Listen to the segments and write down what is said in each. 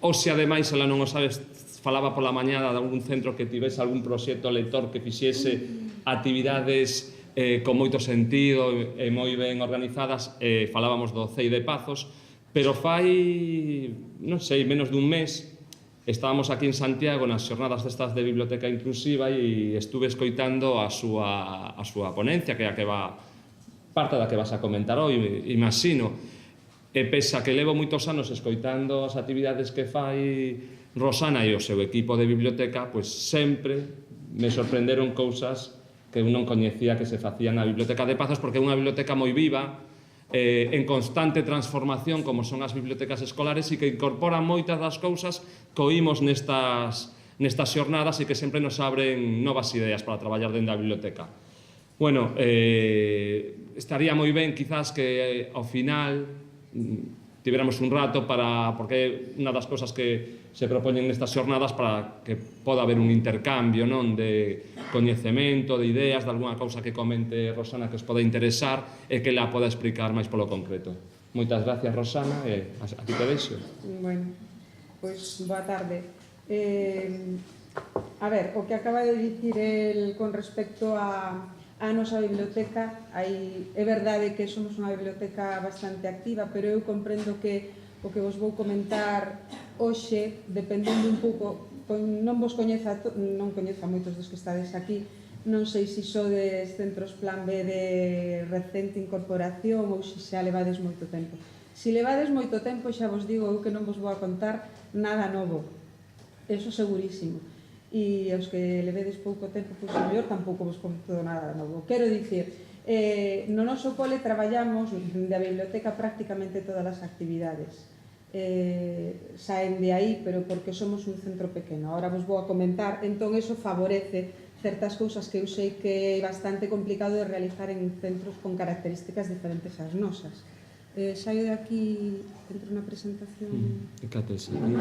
Oxe, ademais, ela non o sabes, falaba pola mañada de algún centro que tivese algún proxecto lector que fixese actividades con moito sentido e moi ben organizadas. Falábamos do CEI de Pazos, pero fai, non sei, menos dun mes, estábamos aquí en Santiago nas xornadas destas de Biblioteca Inclusiva e estuve escoitando a súa ponencia, que é a que va parte da que vas a comentar hoy, imagino. E pese a que levo moitos anos escoitando as actividades que fai Rosana e o seu equipo de biblioteca, pois sempre me sorprenderon cousas que eu non coñecía que se facían na Biblioteca de Pazos, porque é unha biblioteca moi viva, en constante transformación, como son as bibliotecas escolares, e que incorpora moitas das cousas que oímos nestas xornadas e que sempre nos abren novas ideas para traballar dentro da biblioteca. Bueno, estaría moi ben, quizás, que ao final tiveramos un rato porque é unha das cousas que se propoñen nestas xornadas para que poda haber un intercambio, non, de coñecemento, de ideas, de alguna cousa que comente Rosana que os poda interesar e que la poda explicar máis polo concreto. Moitas gracias, Rosana, e aquí te deixo. Bueno, pois boa tarde. A ver, o que acaba de dicir el con respecto a nosa biblioteca, é verdade que somos unha biblioteca bastante activa, pero eu comprendo que o que vos vou comentar hoxe, dependendo un pouco, non coñeza moitos dos que estades aquí, non sei se sodes centros plan B de recente incorporación ou se xa levades moito tempo. Se levades moito tempo, xa vos digo eu que non vos vou a contar nada novo, eso segurísimo. E os que levedes pouco tempo, pois a mellor tampouco vos conto nada novo. Quero dicir, no noso cole traballamos da biblioteca prácticamente todas as actividades. Saen de aí, pero porque somos un centro pequeno. Ahora vos vou a comentar, entón eso favorece certas cousas que eu sei que é bastante complicado de realizar en centros con características diferentes ás nosas. Saio de aquí, entro na presentación... E que ates aquí,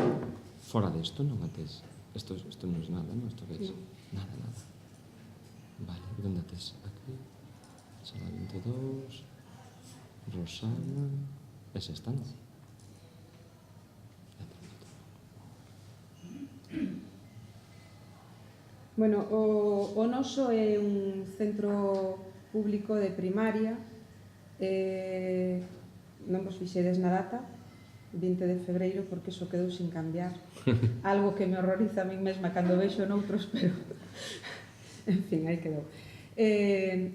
fora desto, non ates... Isto non é nada, non? Isto que é? Nada. Vale, e onde ates? Aquí, sala 22, Rosana... Ese está, non? Bueno, o noso é un centro público de primaria, non vos fixedes na data, 20 de febreiro, porque iso quedou sin cambiar. Algo que me horroriza a mí mesma cando vexo noutros, pero... En fin, aí quedou.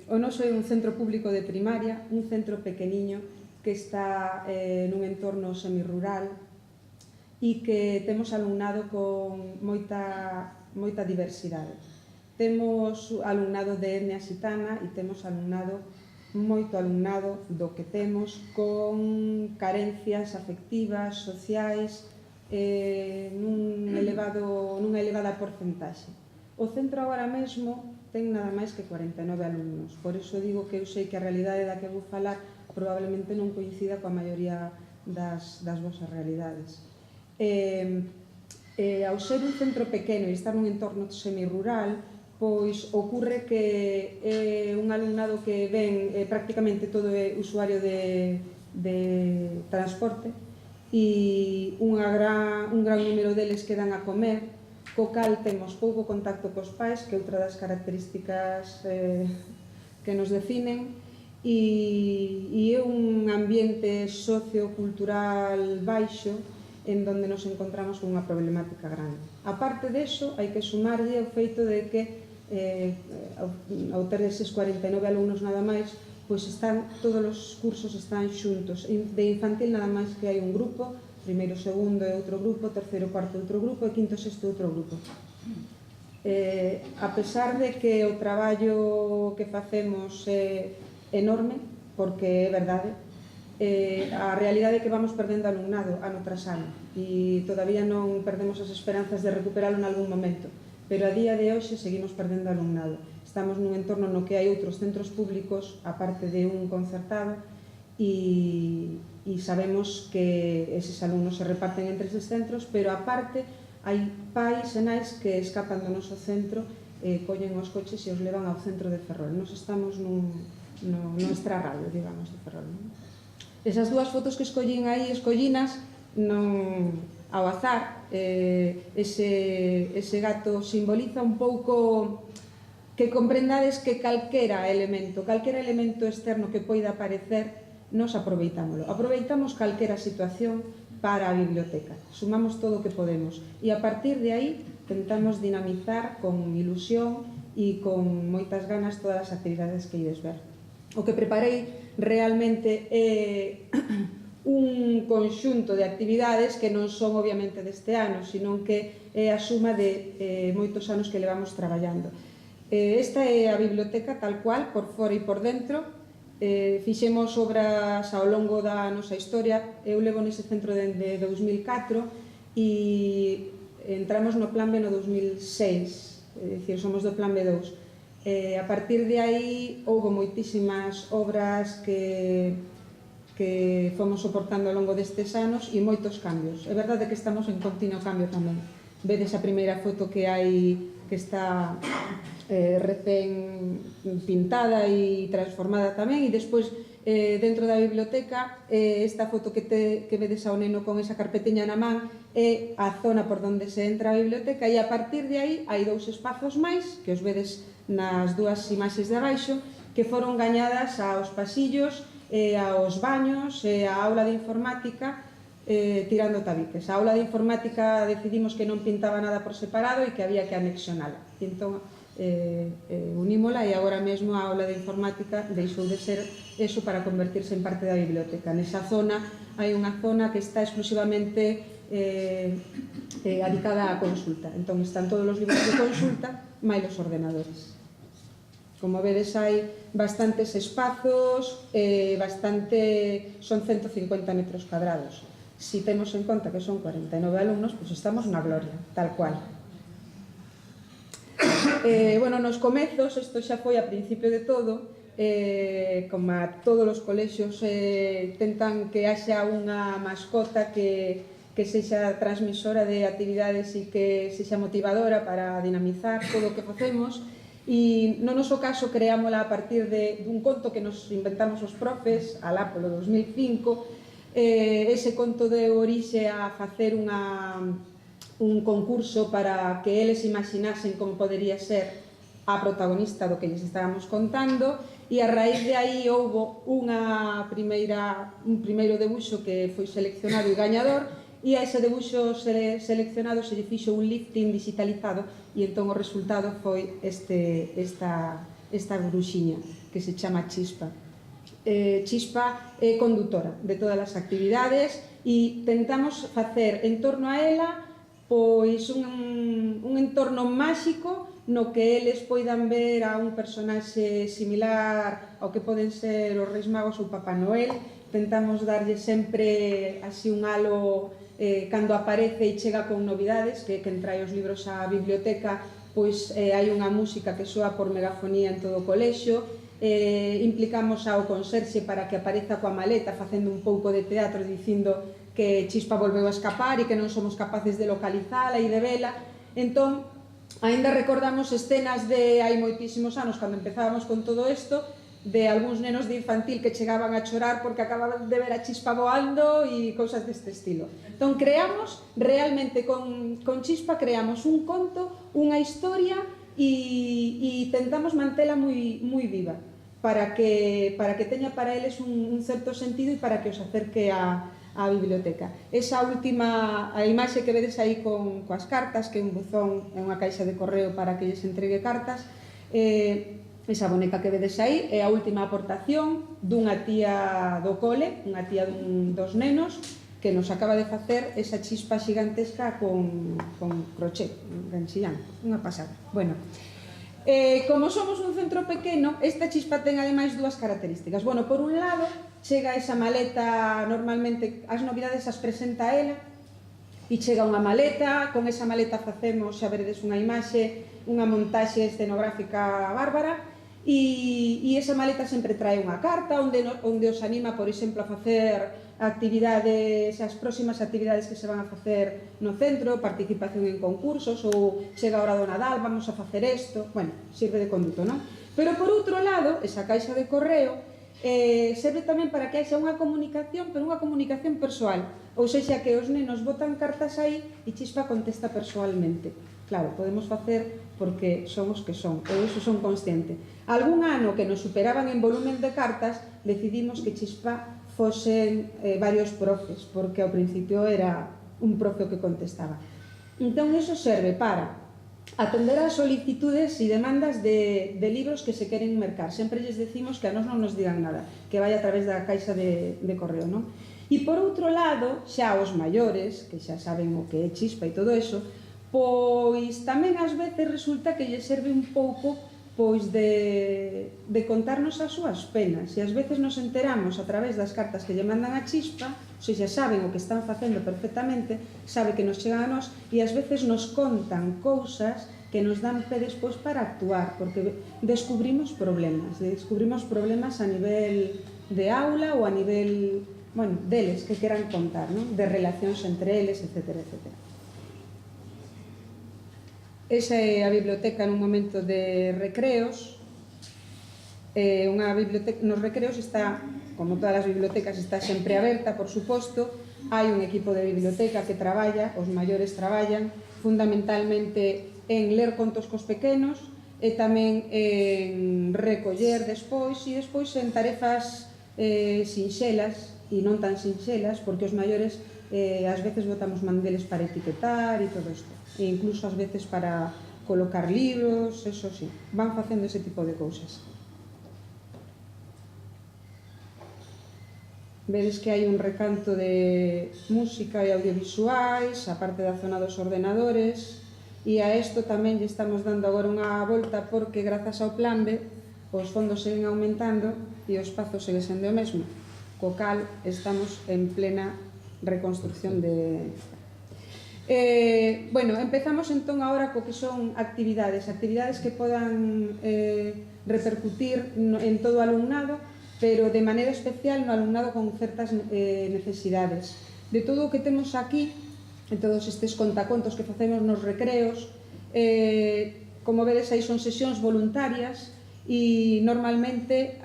O noso é un centro público de primaria, un centro pequeniño que está nun entorno semirural e que temos alumnado con moita diversidade. Temos alumnado de etnia xitana e temos moito alumnado do que temos con carencias afectivas, sociais, nunha elevada porcentaxe. O centro agora mesmo ten nada máis que 49 alumnos, por iso digo que eu sei que a realidade da que vou falar probablemente non coincida coa maioría das vosas realidades. Ao ser un centro pequeno e estar nun entorno semirural, pois ocurre que é un alumnado que ven prácticamente todo é usuario de transporte e un gran número deles quedan a comer, co cal temos pouco contacto cos pais, que é outra das características que nos definen, e é un ambiente sociocultural baixo en donde nos encontramos con unha problemática grande. A parte deso, hai que sumarlle o feito de que ao ter eses 49 alumnos nada máis, pois todos os cursos están xuntos. De infantil nada máis que hai un grupo, primeiro, segundo é outro grupo, terceiro, cuarto outro grupo e quinto, sexto outro grupo. A pesar de que o traballo que facemos é enorme, porque é verdade, a realidade é que vamos perdendo alumnado ano tras ano e todavía non perdemos as esperanzas de recuperalo en algún momento, pero a día de hoxe seguimos perdendo alumnado. Estamos nun entorno no que hai outros centros públicos, aparte de un concertado, e sabemos que eses alumnos se reparten entre eses centros, pero aparte hai pais e nais que escapan do noso centro, collen os coches e os levan ao centro de Ferrol. Nos estamos no extrarradio, digamos, de Ferrol. Esas dúas fotos que escollín aí, escollinas, non ao azar. Ese gato simboliza un pouco que comprendades que calquera elemento externo que poida aparecer, nos aproveitamos calquera situación para a biblioteca, sumamos todo o que podemos e a partir de aí tentamos dinamizar con ilusión e con moitas ganas todas as actividades que ides ver. O que preparei realmente é un conxunto de actividades que non son obviamente deste ano, sino que é a suma de moitos anos que levamos traballando. Esta é a biblioteca tal cual, por fora e por dentro. Fixemos obras ao longo da nosa historia. Eu levo nese centro dende 2004 e entramos no Plan B no 2006, é dicir, somos do Plan B2. A partir de aí houve moitísimas obras que fomos soportando ao longo destes anos e moitos cambios. É verdade que estamos en continuo cambio tamén. Vedes a primeira foto que hai, que está recén pintada e transformada tamén, e despois dentro da biblioteca esta foto que vedes ao neno con esa carpetiña na man é a zona por onde se entra a biblioteca, e a partir de aí hai dous espazos máis que os vedes nas dúas imaxes de abaixo, que foron gañadas aos pasillos, aos baños e a aula de informática, tirando tabiques. A aula de informática decidimos que non pintaba nada por separado e que había que anexionala. Entón, unímola, e agora mesmo a aula de informática deixou de ser eso para convertirse en parte da biblioteca. Nesa zona hai unha zona que está exclusivamente dedicada á consulta. Entón están todos os libros de consulta máis os ordenadores. Como vedes, hai bastantes espazos, son 150 metros cuadrados. Si temos en conta que son 49 alumnos, pois estamos na gloria, tal cual. Bueno, nos comezos, isto xa foi a principio de todo, como a todos os colexios tentan que haxa unha mascota que sexa transmisora de actividades e que sexa motivadora para dinamizar todo o que facemos. E no noso caso creámola a partir dun conto que nos inventamos os profes, alá polo 2005. Ese conto deu orixe a facer un concurso para que eles imaginasen como podería ser a protagonista do que lles estábamos contando, e a raíz de aí houbo un primeiro debuxo que foi seleccionado e gañador, e a ese debuxo seleccionado se lle fixo un lifting digitalizado, e entón o resultado foi esta bruxiña que se chama Chispa. Chispa é condutora de todas as actividades e tentamos facer en torno a ela pois un entorno máxico no que eles poidan ver a un personaxe similar ao que poden ser os Reis Magos ou Papá Noel. Tentamos darlle sempre así un halo cando aparece e chega con novidades, que quen trae os libros á biblioteca, pois hai unha música que soa por megafonía en todo o colexio. Implicamos ao conserxe para que apareza coa maleta facendo un pouco de teatro dicindo que Chispa volveu a escapar e que non somos capaces de localizala e de vela. Entón, aínda recordamos escenas de hai moitísimos anos, cando empezábamos con todo isto, de algúns nenos de infantil que chegaban a chorar porque acababan de ver a Chispa voando e cousas deste estilo. Entón, creamos, realmente con Chispa creamos un conto, unha historia, e tentamos mantela moi viva para que teña para eles un certo sentido e para que os acerque á biblioteca. Esa última, a imaxe que vedes aí coas cartas, que é un buzón, é unha caixa de correo para que lles entregue cartas, esa boneca que vedes aí é a última aportación dunha tía do cole, unha tía dos nenos, que nos acaba de facer esa chispa xigantesca con crochet, ganchillán, unha pasada. Bueno, como somos un centro pequeno, esta chispa ten ademais dúas características. Bueno, por un lado, chega esa maleta, normalmente as novidades as presenta ela, e chega unha maleta, con esa maleta facemos, xa veredes unha imaxe, unha montaxe escenográfica bárbara, e esa maleta sempre trae unha carta onde os anima, por exemplo, a facer actividades, as próximas actividades que se van a facer no centro, participación en concursos, ou chega a hora do Nadal, vamos a facer isto, bueno, sirve de conduto, non? Pero por outro lado, esa caixa de correo serve tamén para que haxa unha comunicación, pero unha comunicación persoal, ou sexa que os nenos botan cartas aí e Chispa contesta persoalmente. Claro, podemos facer porque son os que son, eu iso son consciente. Algún ano que nos superaban en volumen de cartas, decidimos que Chispa fosen varios profes, porque ao principio era un profe o que contestaba. Entón, iso serve para atender as solicitudes e demandas de libros que se queren mercar. Sempre lles decimos que a nós non nos digan nada, que vai a través da caixa de correo, non? E por outro lado, xa os maiores, que xa saben o que é Chispa e todo eso, pois tamén ás veces resulta que lle serve un pouco pois de contarnos as súas penas. E ás veces nos enteramos a través das cartas que lle mandan a Chispa, ou seja, saben o que están facendo perfectamente, sabe que nos chegan a nós, e ás veces nos contan cousas que nos dan pé despois para actuar, porque descubrimos problemas a nivel de aula ou a nivel, bueno, deles que queran contar, non? De relacións entre eles, etcétera, etcétera. Esa é a biblioteca nun momento de recreos. Unha biblioteca nos recreos está, como todas as bibliotecas, está sempre aberta, por suposto. Hai un equipo de biblioteca que traballa, os maiores traballan fundamentalmente en ler contos cos pequenos e tamén en recoller despois e despois en tarefas sinxelas e non tan sinxelas, porque os maiores ás veces botamos mandeles para etiquetar e todo isto, e incluso ás veces para colocar libros, eso sí, van facendo ese tipo de cousas. Vedes que hai un recanto de música e audiovisuais, a parte da zona dos ordenadores, e a isto tamén lle estamos dando agora unha volta porque grazas ao Plan B os fondos seguen aumentando e o espazo segue sendo o mesmo, co cal estamos en plena reconstrucción de... Bueno, empezamos entón agora co que son actividades que podan repercutir en todo o alumnado, pero de maneira especial no alumnado con certas necesidades. De todo o que temos aquí, en todos estes contacontos que facemos nos recreos, como vedes aí son sesións voluntarias e normalmente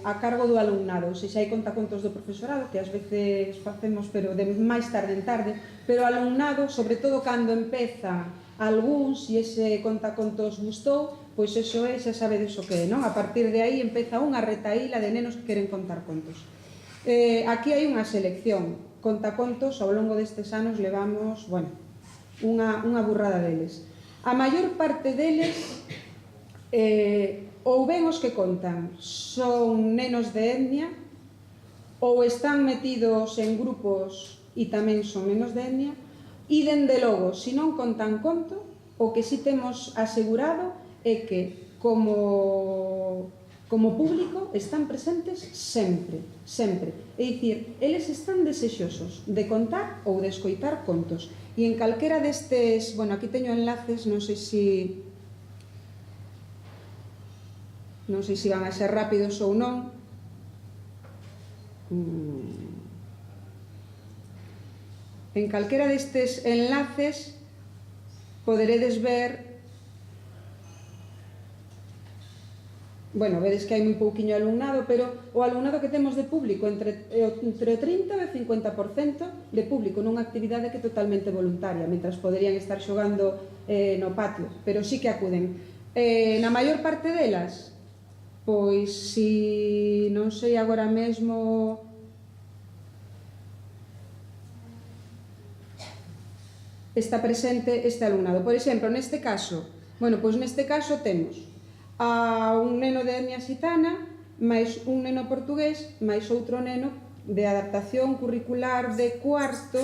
a cargo do alumnado, ou seja, hai contacontos do profesorado que ás veces facemos pero de máis tarde en tarde, pero o alumnado, sobre todo cando empeza algúns e ese contacontos gustou, pois eso é, xa sabedes o que é, non? A partir de aí empeza unha retaíla de nenos que queren contar contos. Aquí hai unha selección, contacontos, ao longo destes anos levamos, bueno, unha burrada deles. A maior parte deles, ou ben os que contan, son nenos de etnia, ou están metidos en grupos e tamén son nenos de etnia, e dende logo, se non contan conto, o que si temos asegurado é que como público están presentes sempre, sempre. É dicir, eles están desexosos de contar ou de escoitar contos. E en calquera destes, bueno, aquí teño enlaces, non sei se van a ser rápidos ou non. En calquera destes enlaces poderedes ver, bueno, vedes que hai moi pouquiño alumnado, pero o alumnado que temos de público entre o 30 e o 50% de público nunha actividade que é totalmente voluntaria, mentras poderían estar xogando no patio, pero sí que acuden. Na maior parte delas, pois si non sei agora mesmo, está presente este alumnado. Por exemplo, neste caso, bueno, pois neste caso temos a un neno de etnia xitana, máis un neno portugués, máis outro neno de adaptación curricular de cuarto,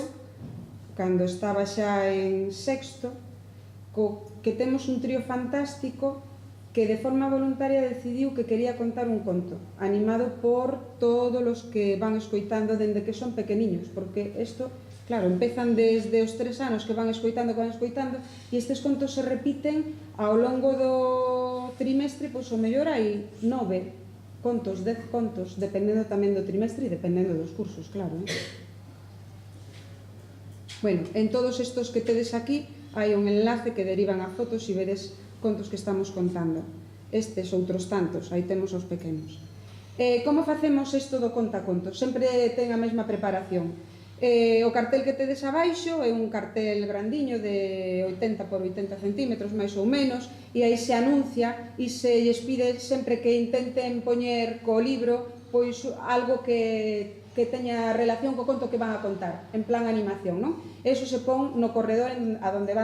cando estaba xa en sexto, que temos un trío fantástico que de forma voluntaria decidiu que quería contar un conto, animado por todos os que van escoitando dende que son pequeniños, porque isto, claro, empezan desde os 3 anos que van escoitando, e estes contos se repiten ao longo do trimestre, pois o mellor hai 9 contos, 10 contos, dependendo tamén do trimestre e dependendo dos cursos, claro. Bueno, en todos estos que tedes aquí hai un enlace que derivan a fotos e vedes contos que estamos contando. Estes outros tantos, aí temos os pequenos. Como facemos isto do contacontos? Sempre ten a mesma preparación. O cartel que tedes abaixo é un cartel grandiño de 80 por 80 centímetros, máis ou menos, e aí se anuncia e se lles pide sempre que intenten poñer co libro pois algo que teña relación co conto que van a contar, en plan animación, non? Eso se pon no corredor a donde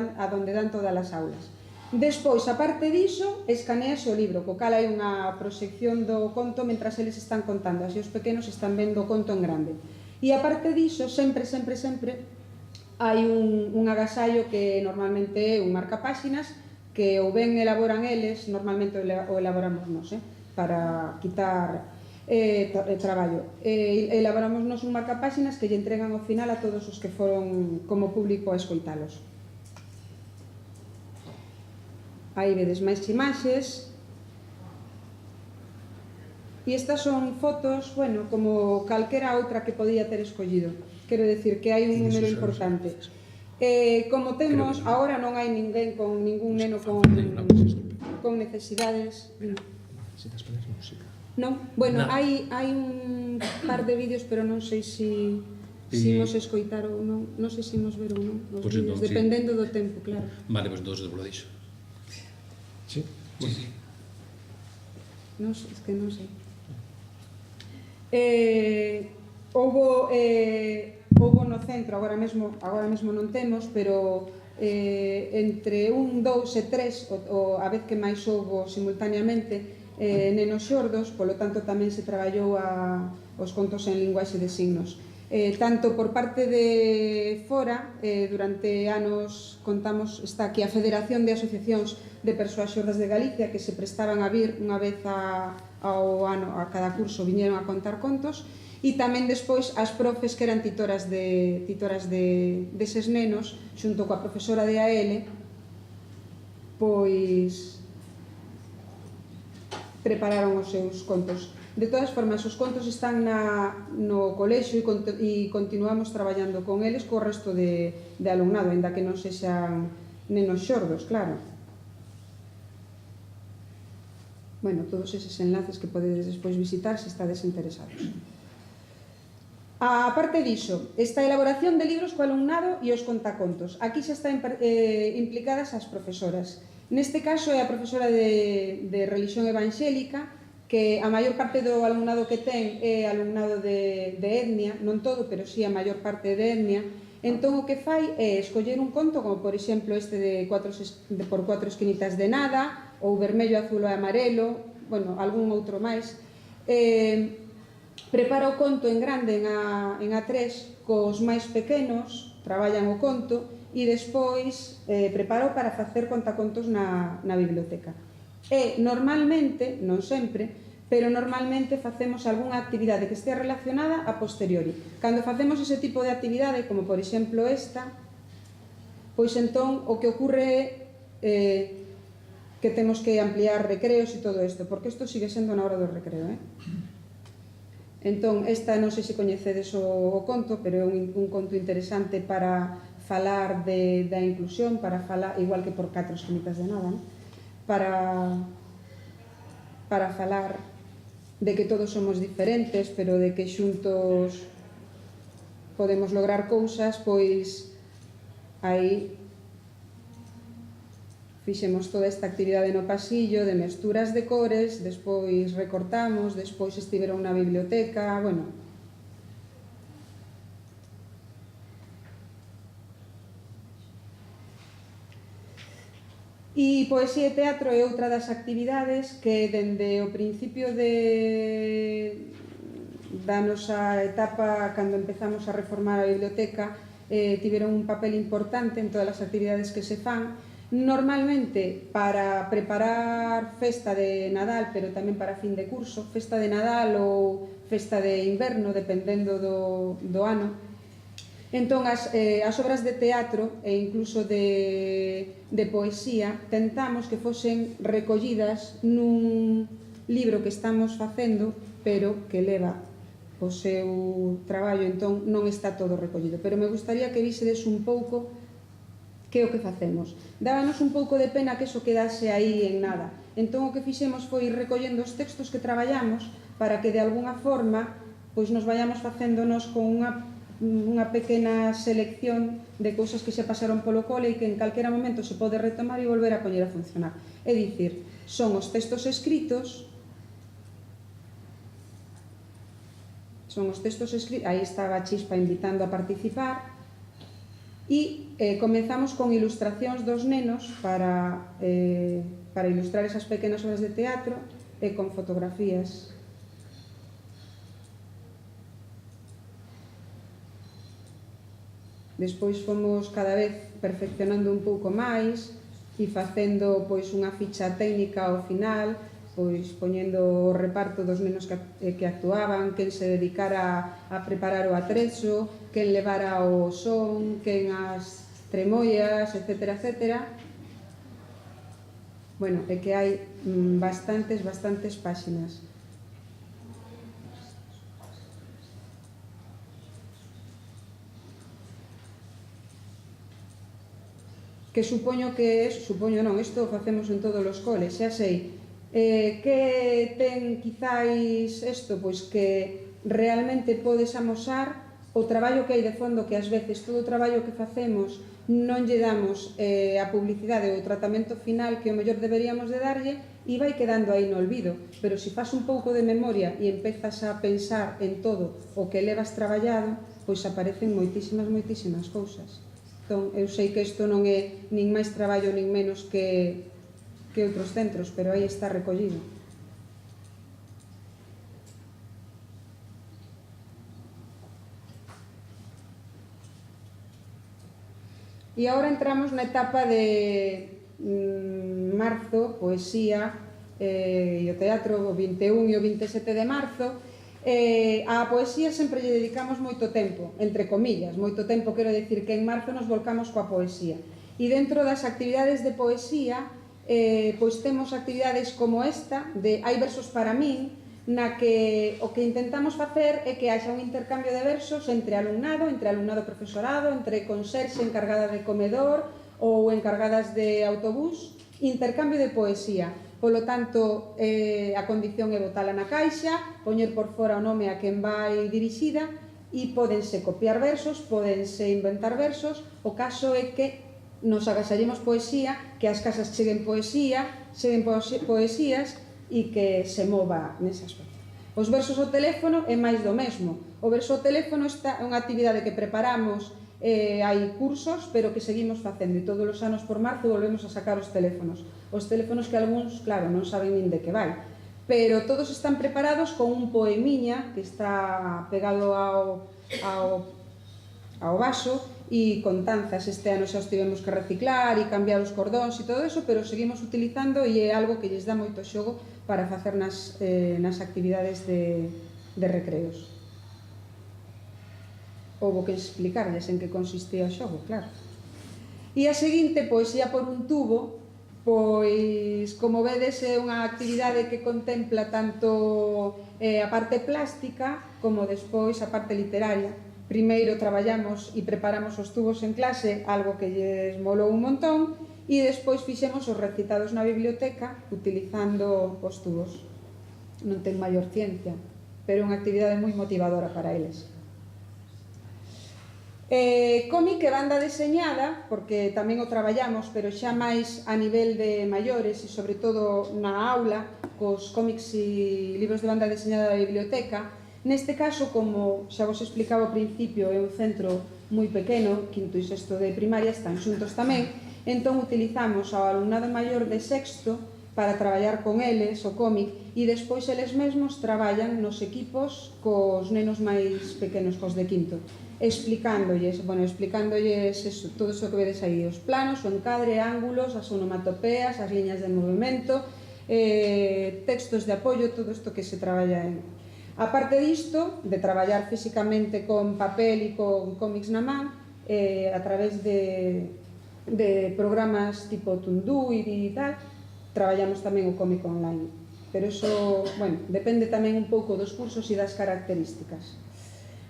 dan todas as aulas. Despois, aparte diso, escanease o libro, co cal hai unha proxección do conto mentras eles están contando, así os pequenos están vendo o conto en grande. E aparte diso, sempre hai un agasallo que normalmente é un marcapáxinas que ou ben elaboran eles, normalmente o elaboramos nós, para quitar traballo. Elaboramos nos un marcapáxinas que lle entregan ao final a todos os que foron como público a escoitalos. Aí vedes máis imaxes. E estas son fotos, bueno, como calquera outra que podía ter escollido. Quero decir que hai un número importante. Como temos, agora non hai ninguén con ningún neno con necesidades. Non? Bueno, hai un par de vídeos, pero non sei se imos escoitar ou non. Non sei se imos ver ou non os vídeos, dependendo do tempo, claro. Vale, pois entón, vos lo deixo. Sí? Non sei, es que non sei. Houbo no centro, agora mesmo non temos, pero entre 1, 2 e 3, a vez que máis houbo simultaneamente, nenos xordos, polo tanto tamén se traballou os contos en linguaxe de signos. Tanto por parte de fora, durante anos contamos, está aquí a Federación de Asociacións de Persoas Xordas de Galicia, que se prestaban a vir unha vez ao ano, a cada curso viñeron a contar contos, e tamén despois as profes que eran titoras deses nenos, xunto coa profesora de AL, pois prepararon os seus contos. De todas formas, os contos están no colexio e continuamos traballando con eles co resto de alumnado, aínda que non sexan nenos xordos, claro. Bueno, todos eses enlaces que podedes despois visitar se estades interesados. A parte diso, está a elaboración de libros co alumnado e os contacontos. Aquí xa están implicadas as profesoras. Neste caso é a profesora de religión evangélica, que a maior parte do alumnado que ten é alumnado de etnia, non todo, pero sí a maior parte de etnia. Entón o que fai é escoller un conto, como por exemplo este de por 4 esquinitas de nada, ou vermello, azul ou amarelo, bueno, algún outro máis. Prepara o conto en grande, en A3, cos máis pequenos, traballan o conto, e despois prepara para facer contacontos na biblioteca. E normalmente, non sempre, pero normalmente facemos algunha actividade que estea relacionada a posteriori. Cando facemos ese tipo de actividade, como por exemplo esta, pois entón o que ocurre é que temos que ampliar recreos e todo isto, porque isto sigue sendo na hora do recreo. Entón, esta non sei se coñecedes o conto, pero é un conto interesante para falar da inclusión, para falar, igual que por 4 esquinitas de nada, para falar de que todos somos diferentes, pero de que xuntos podemos lograr cousas, pois aí fixemos toda esta actividade no pasillo de mesturas de cores, despois recortamos, despois estiveron na biblioteca, bueno. E poesía e teatro é outra das actividades que dende o principio da nosa etapa, cando empezamos a reformar a biblioteca, tiveron un papel importante en todas as actividades que se fan. Normalmente para preparar festa de Nadal, pero tamén para fin de curso, festa de Nadal ou festa de inverno, dependendo do ano. Entón, as obras de teatro e incluso de poesía tentamos que fosen recollidas nun libro que estamos facendo, pero que leva o seu traballo, entón non está todo recollido. Pero me gustaría que visedes un pouco que é o que facemos. Dábanos un pouco de pena que iso quedase aí en nada. Entón o que fixemos foi ir recollendo os textos que traballamos, para que de alguna forma pois nos vayamos facéndonos con unha pequena selección de cousas que xa pasaron polo cole e que en calquera momento se pode retomar e volver a poñer a funcionar. É dicir, son os textos escritos, aí estaba a Chispa invitando a participar, e comenzamos con ilustracións dos nenos para ilustrar esas pequenas obras de teatro e con fotografías. Despois fomos cada vez perfeccionando un pouco máis e facendo pois unha ficha técnica ao final, pois poñendo o reparto dos nenos que actuaban, quen se dedicara a preparar o atrezo, quen levara o son, quen as tremoias, etcétera, etcétera. Bueno, é que hai bastantes páxinas. Que supoño non, isto o facemos en todos os coles, xa sei. Que ten quizáis isto, pois que realmente podes amosar o traballo que hai de fondo, que ás veces todo o traballo que facemos non lle damos a publicidade ou o tratamento final que o mellor deberíamos de darlle e vai quedando aí no olvido, pero se faz un pouco de memoria e empezas a pensar en todo o que levas traballado, pois aparecen moitísimas cousas. Entón, eu sei que isto non é nin máis traballo nin menos que outros centros, pero aí está recollido. E agora entramos na etapa de marzo, poesía e o teatro, o 21 e o 27 de marzo. A poesía sempre lle dedicamos moito tempo, entre comillas, moito tempo, quero dicir que en marzo nos volcamos coa poesía. E dentro das actividades de poesía, pois temos actividades como esta, de Hai versos para min, na que o que intentamos facer é que haxa un intercambio de versos entre alumnado e profesorado, entre conserxe encargada de comedor ou encargadas de autobús, intercambio de poesía. Polo tanto, a condición é botala na caixa, poñer por fora o nome a quen vai dirixida e pódense copiar versos, pódense inventar versos. O caso é que nos agasallemos poesía, que as casas cheguen poesías e que se mova nese aspecto. Os versos ao teléfono é máis do mesmo. O verso ao teléfono é unha actividade que preparamos, hai cursos, pero que seguimos facendo, e todos os anos por marzo volvemos a sacar os teléfonos que algúns, claro, non saben nin de que vai, pero todos están preparados con un poemiña que está pegado ao vaso e con tanzas. Este ano xa os tivemos que reciclar e cambiar os cordóns e todo eso, pero seguimos utilizando e é algo que lles dá moito xogo para facer nas actividades de recreos. Houbo que explicarles en que consistía o xogo, claro. E a seguinte, poesía por un tubo, pois, como vedes, é unha actividade que contempla tanto a parte plástica como despois a parte literaria. Primeiro traballamos e preparamos os tubos en clase, algo que lles molou un montón, e despois fixemos os recitados na biblioteca utilizando os tubos. Non ten maior ciencia, pero é unha actividade moi motivadora para eles. Cómic e banda deseñada, porque tamén o traballamos, pero xa máis a nivel de maiores e sobre todo na aula, cos cómics e libros de banda deseñada da biblioteca. Neste caso, como xa vos explicaba ao principio, é un centro moi pequeno, quinto e sexto de primaria, están xuntos tamén, entón utilizamos ao alumnado maior de sexto para traballar con eles o cómic e despois eles mesmos traballan nos equipos cos nenos máis pequenos, cos de quinto, explicándolles todo iso que vedes aí, os planos, o encadre, ángulos, as onomatopeas, as liñas de movimento, textos de apoio, todo isto que se traballa en. A parte disto, de traballar físicamente con papel e con cómics na man, a través de programas tipo Tundú e tal, traballamos tamén o cómic online. Pero iso, bueno, depende tamén un pouco dos cursos e das características.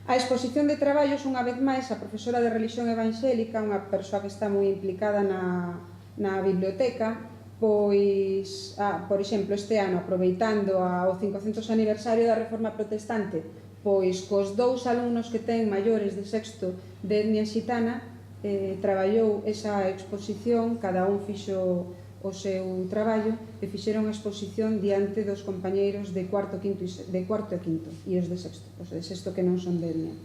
A exposición de traballos, unha vez máis, a profesora de religión evangélica, unha persoa que está moi implicada na biblioteca, pois, por exemplo, este ano, aproveitando o 500 aniversario da Reforma Protestante, pois cos 2 alumnos que ten maiores de sexto de etnia xitana, traballou esa exposición, cada un fixo o seu traballo e fixeron a exposición diante dos compañeiros de cuarto e quinto e os de sexto, que non son de etnia.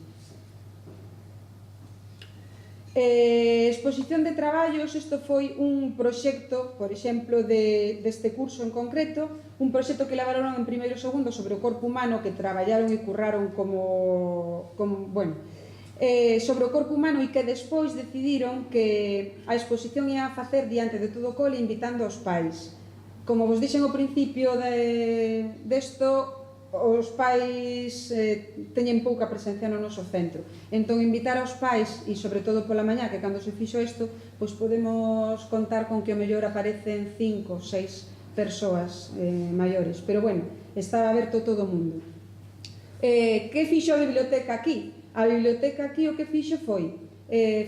Exposición de traballos, isto foi un proxecto, por exemplo, deste curso en concreto, un proxecto que levaron en primeiro e segundo sobre o corpo humano, que traballaron e curraron sobre o corpo humano, e que despois decidiron que a exposición ia a facer diante de todo o cole invitando aos pais. Como vos dixen ao principio desto, os pais teñen pouca presencia no noso centro. Entón, invitar aos pais, e sobre todo pola mañá, que cando se fixo isto, pois podemos contar con que o mellor aparecen 5 ou 6 persoas maiores. Pero, bueno, estaba aberto todo o mundo. Que fixo a biblioteca aquí? A biblioteca aquí o que fixo foi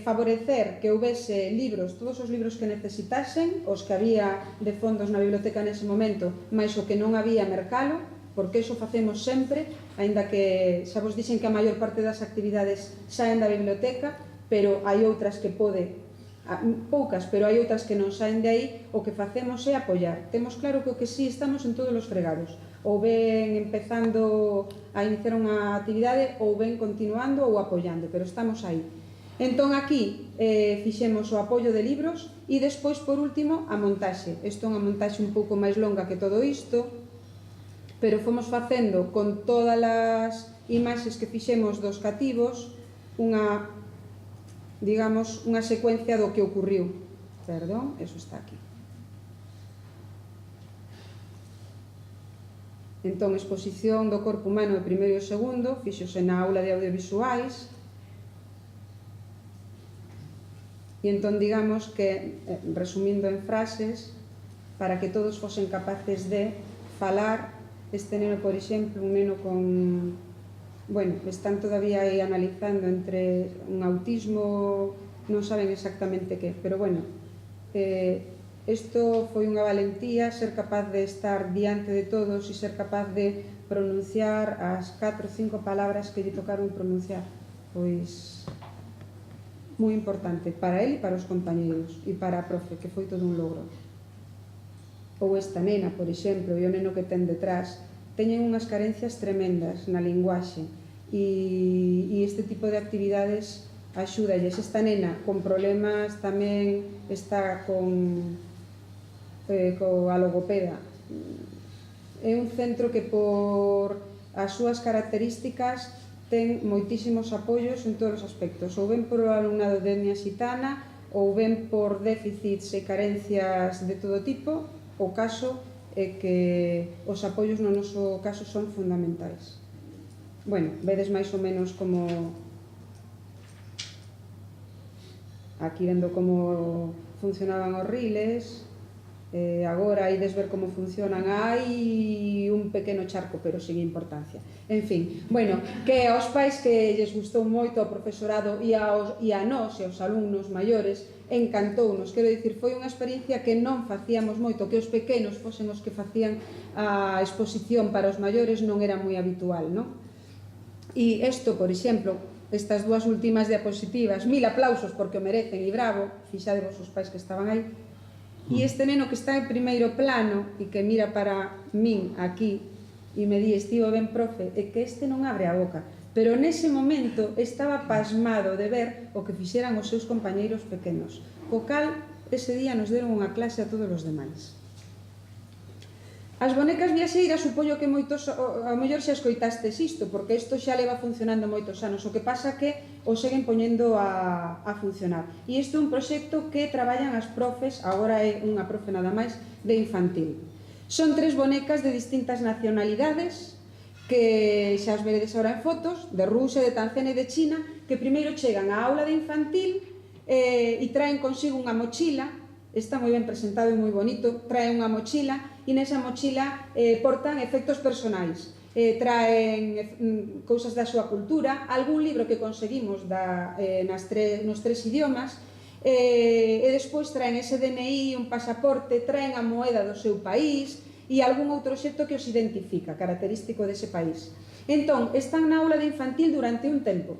favorecer que houvese libros, todos os libros que necesitasen, os que había de fondos na biblioteca nese momento, mais o que non había mercalo, porque iso facemos sempre, aínda que xa vos dixen que a maior parte das actividades saen da biblioteca, pero hai outras que poucas, pero hai outras que non saen de aí, o que facemos é apoiar. Temos claro que o que sí estamos en todos os fregados, ou ben empezando a iniciar unha actividade, ou ben continuando ou apoiando, pero estamos aí. Entón, aquí fixemos o apoio de libros e despois, por último, a montaxe. Isto é unha montaxe un pouco máis longa que todo isto, pero fomos facendo con todas as imaxes que fixemos dos cativos unha secuencia do que ocurriu. Perdón, eso está aquí. Entón, exposición do corpo humano de primeiro e segundo, fíxose na aula de audiovisuais, e entón digamos que, resumindo en frases, para que todos fosen capaces de falar. Este neno, por exemplo, un neno con... Bueno, están todavía aí analizando entre un autismo, non saben exactamente que, pero bueno, isto foi unha valentía, ser capaz de estar diante de todos e ser capaz de pronunciar as 4 ou 5 palabras que lle tocaron pronunciar. Pois, moi importante para ele e para os compañeiros e para a profe, que foi todo un logro. Ou esta nena, por exemplo, e o neno que ten detrás, teñen unhas carencias tremendas na linguaxe e este tipo de actividades axúdalles. Esta nena con problemas tamén está coa logopeda. É un centro que por as súas características ten moitísimos apoios en todos os aspectos, ou ben por o alumnado de etnia xitana, ou ben por déficits e carencias de todo tipo. O caso é que os apoios no noso caso son fundamentais. Bueno, vedes máis ou menos como... Aquí vendo como funcionaban os riles, agora ides ver como funcionan, hai un pequeno charco, pero sin importancia. En fin, bueno, que aos pais que lles gustou moito ao profesorado e a nós e aos alumnos maiores, encantounos, quero dicir, foi unha experiencia que non facíamos moito, que os pequenos fosen os que facían a exposición para os maiores non era moi habitual, non? E isto, por exemplo, estas dúas últimas diapositivas, 1000 aplausos porque o merecen e bravo, fixadevos os pais que estaban aí, e este neno que está en primeiro plano e que mira para min aquí e me di, estivo ben, profe, é que este non abre a boca, pero nese momento estaba pasmado de ver o que fixeran os seus compañeiros pequenos, co cal ese día nos deron unha clase a todos os demais. As bonecas viaxeiras, supoño que moitos, ao mellor xa escoitastes isto, porque isto xa leva funcionando moitos anos, o que pasa que o seguen poñendo a funcionar. E isto é un proxecto que traballan as profes, agora é unha profe nada máis, de infantil. Son 3 bonecas de distintas nacionalidades, que xa as veredes agora en fotos, de Rusia, de Tanzania e de China, que primeiro chegan á aula de infantil e traen consigo unha mochila, está moi ben presentado e moi bonito, traen unha mochila e nesa mochila portan efectos personais, traen cousas da súa cultura, algún libro que conseguimos nos 3 idiomas e despois traen ese DNI, un pasaporte, traen a moeda do seu país e algún outro xeito que os identifica, característico dese país. Entón, están na aula de infantil durante un tempo,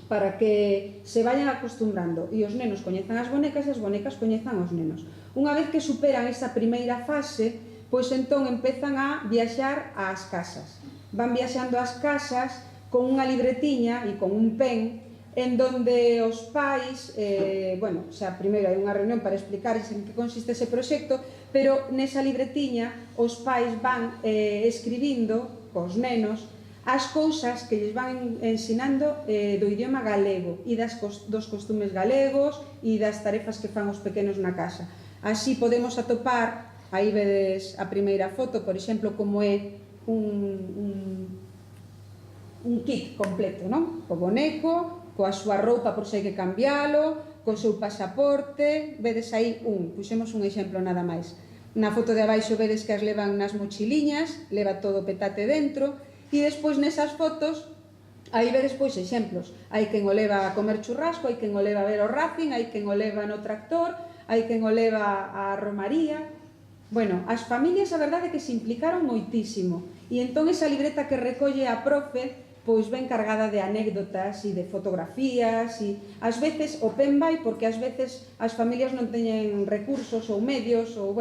para que se vayan acostumbrando e os nenos coñezan as bonecas e as bonecas coñezan os nenos. Unha vez que superan esa primeira fase, pois entón empezan a viaxar ás casas. Van viaxando ás casas con unha libretiña e con un pen en donde os pais, bueno, xa primeiro hai unha reunión para explicar en que consiste ese proxecto, pero nesa libretiña os pais van escribindo cos nenos as cousas que lles van ensinando do idioma galego e dos costumes galegos e das tarefas que fan os pequenos na casa. Así podemos atopar, aí vedes a primeira foto, por exemplo, como é un kit completo, non? Co boneco, coa súa roupa por se hai que cambialo, co seu pasaporte, vedes aí puxemos un exemplo nada máis. Na foto de abaixo vedes que as levan nas mochiliñas, leva todo o petate dentro. E despois nesas fotos, aí vedes pois exemplos. Hai quen o leva a comer churrasco, hai quen o leva a ver o Racing, hai quen o leva no tractor, hai quen o leva a romaría. Bueno, as familias a verdade é que se implicaron moitísimo. E entón esa libreta que recolle a profe, pois ven cargada de anécdotas e de fotografías e ás veces o pen vai porque ás veces as familias non teñen recursos ou medios ou,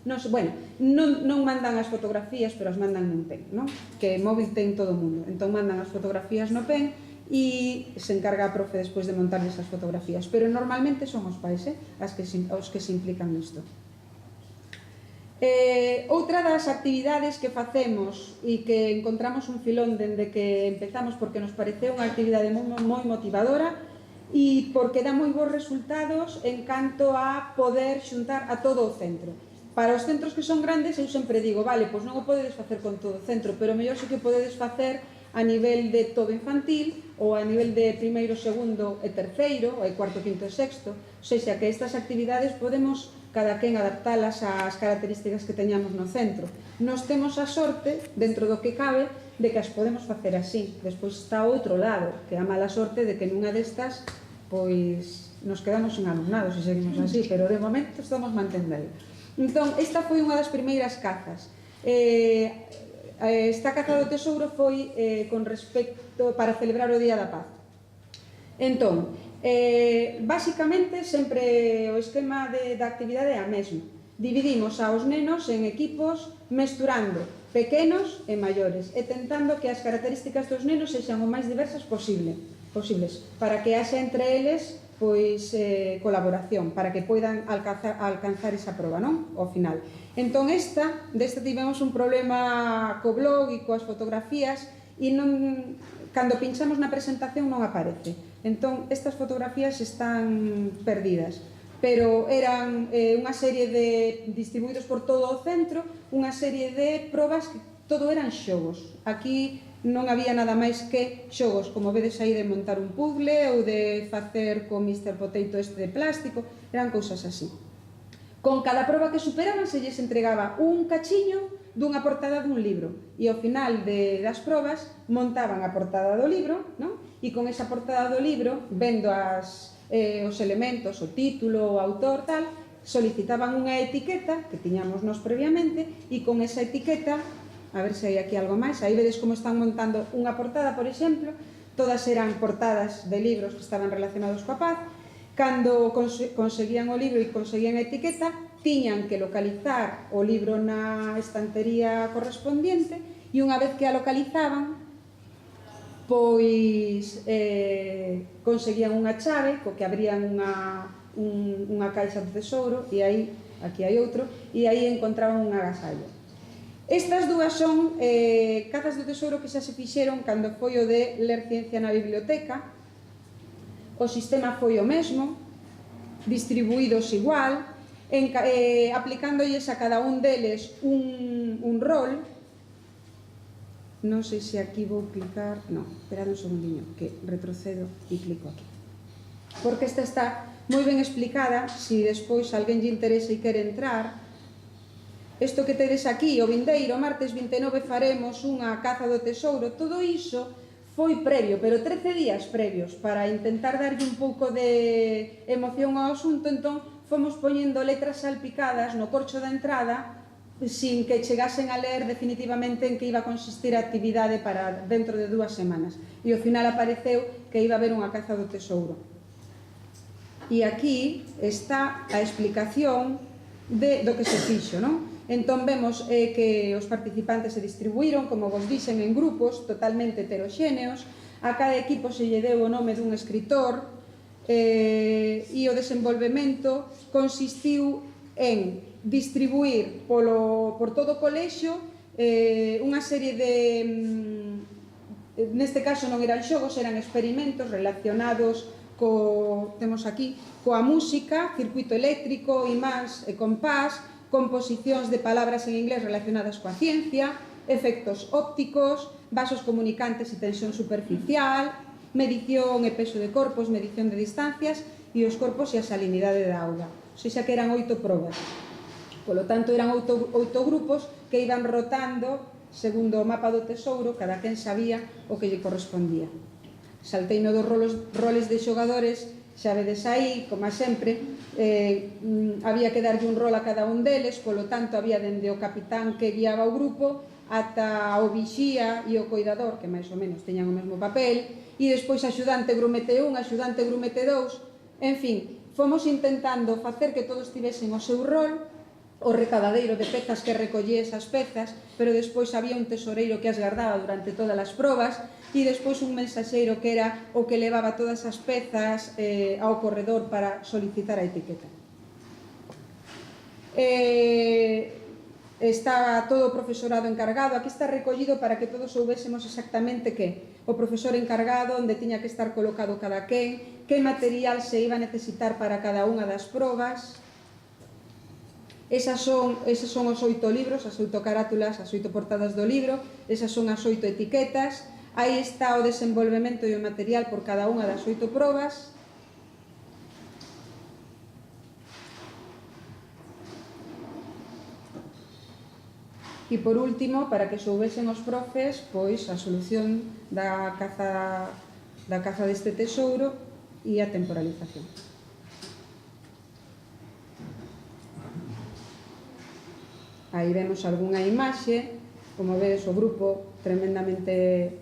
non mandan as fotografías, pero as mandan nun pen, non? Que móvil ten todo o mundo. Entón mandan as fotografías no pen e se encarga a profe despois de montar esas fotografías. Pero normalmente son os pais, os que se implican nisto. Outra das actividades que facemos e que encontramos un filón dende que empezamos porque nos pareceu unha actividade moi motivadora e porque dá moi bons resultados en canto a poder xuntar a todo o centro. Para os centros que son grandes eu sempre digo, vale, pois non o podedes facer con todo o centro, pero mellor sí que podedes facer a nivel de todo infantil ou a nivel de primeiro, segundo e terceiro, ou cuarto, quinto e sexto. O sea, que estas actividades podemos cada quen adaptalas ás características que teñamos no centro. Nos temos a sorte, dentro do que cabe, de que as podemos facer así. Despois está o outro lado, que é a mala sorte de que nunha destas pois nos quedamos sen alumnados e seguimos así, pero de momento estamos mantendo aí. Entón, esta foi unha das primeiras cazas. Esta caza do tesouro foi con respecto para celebrar o Día da Paz. Entón, basicamente, sempre o esquema da actividade é a mesma. Dividimos aos nenos en equipos mesturando pequenos e maiores e tentando que as características dos nenos sexan o máis diversas posibles para que haxa entre eles pois colaboración, para que poidan alcanzar esa proba, non? Ao final. Entón, desta tivemos un problema co blog e coas fotografías e cando pinchamos na presentación non aparece. Entón, estas fotografías están perdidas, pero eran unha serie de distribuídos por todo o centro, unha serie de probas que todo eran xogos. Aquí non había nada máis que xogos, como vedes aí, de montar un puzzle ou de facer con Mr. Potato este de plástico, eran cousas así. Con cada proba que superaban se lles entregaba un cachiño dunha portada dun libro e ao final das probas montaban a portada do libro, non? E con esa portada do libro, vendo os elementos, o título, o autor, tal, solicitaban unha etiqueta que tiñamos nós previamente e con esa etiqueta, a ver se hai aquí algo máis, aí vedes como están montando unha portada, por exemplo, todas eran portadas de libros que estaban relacionados coa paz. Cando conseguían o libro e conseguían a etiqueta, tiñan que localizar o libro na estantería correspondiente e unha vez que a localizaban, pois conseguían unha chave co que abrían unha caixa do tesouro e aí, aquí hai outro, e aí encontraban un agasallo. Estas dúas son cazas do tesouro que xa se fixeron cando foi o de ler ciencia na biblioteca. O sistema foi o mesmo, distribuídos igual, aplicándolles a cada un deles un rol. Non sei se aquí vou clicar, non, esperad un segundinho, que retrocedo e clico aquí. Porque esta está moi ben explicada, se despois alguén lle interesa e quere entrar. Isto que tedes aquí, o vindeiro, martes 29, faremos unha caza do tesouro, todo iso foi previo, pero 13 días previos para intentar darlle un pouco de emoción ao asunto. Entón fomos poñendo letras salpicadas no corcho da entrada sin que chegasen a ler definitivamente en que iba a consistir a actividade para dentro de 2 semanas. E ao final apareceu que iba a haber unha caza do tesouro. E aquí está a explicación do que se fixo, non? Entón vemos que os participantes se distribuíron, como vos dixen, en grupos totalmente heteroxéneos. A cada equipo se lle deu o nome dun escritor, e o desenvolvemento consistiu en distribuir por todo o colexio unha serie de, neste caso non eran xogos, eran experimentos relacionados temos aquí, coa música, circuito eléctrico, imáns e compás, composicións de palabras en inglés relacionadas coa ciencia, efectos ópticos, vasos comunicantes e tensión superficial, medición e peso de corpos, medición de distancias e os corpos e a salinidade da auga. O sea, que eran 8 probas. Polo tanto, eran 8 grupos que iban rotando segundo o mapa do tesouro, cada quen sabía o que lle correspondía. Salteino dos roles de xogadores, xa vedes aí, como sempre, había que darlle un rol a cada un deles, polo tanto, había dende o capitán que guiaba o grupo ata o vixía e o coidador, que máis ou menos teñan o mesmo papel, e despois axudante grumete 1, axudante grumete 2, en fin, fomos intentando facer que todos tivesen o seu rol, o recadadeiro de pezas que recollía esas pezas, pero despois había un tesoreiro que as guardaba durante todas as probas e despois un mensaxeiro que era o que levaba todas as pezas ao corredor para solicitar a etiqueta. Está todo o profesorado encargado, aquí está recollido para que todos soubésemos exactamente que o profesor encargado, onde tiña que estar colocado cada quen, que material se iba a necesitar para cada unha das probas. Eses son os 8 libros, as 8 carátulas, as 8 portadas do libro, esas son as 8 etiquetas. Aí está o desenvolvemento e o material por cada unha das 8 probas. E por último, para que soubesen os profes, pois a solución da caza deste tesouro e a temporalización. Aí vemos algunha imaxe, como vedes o grupo tremendamente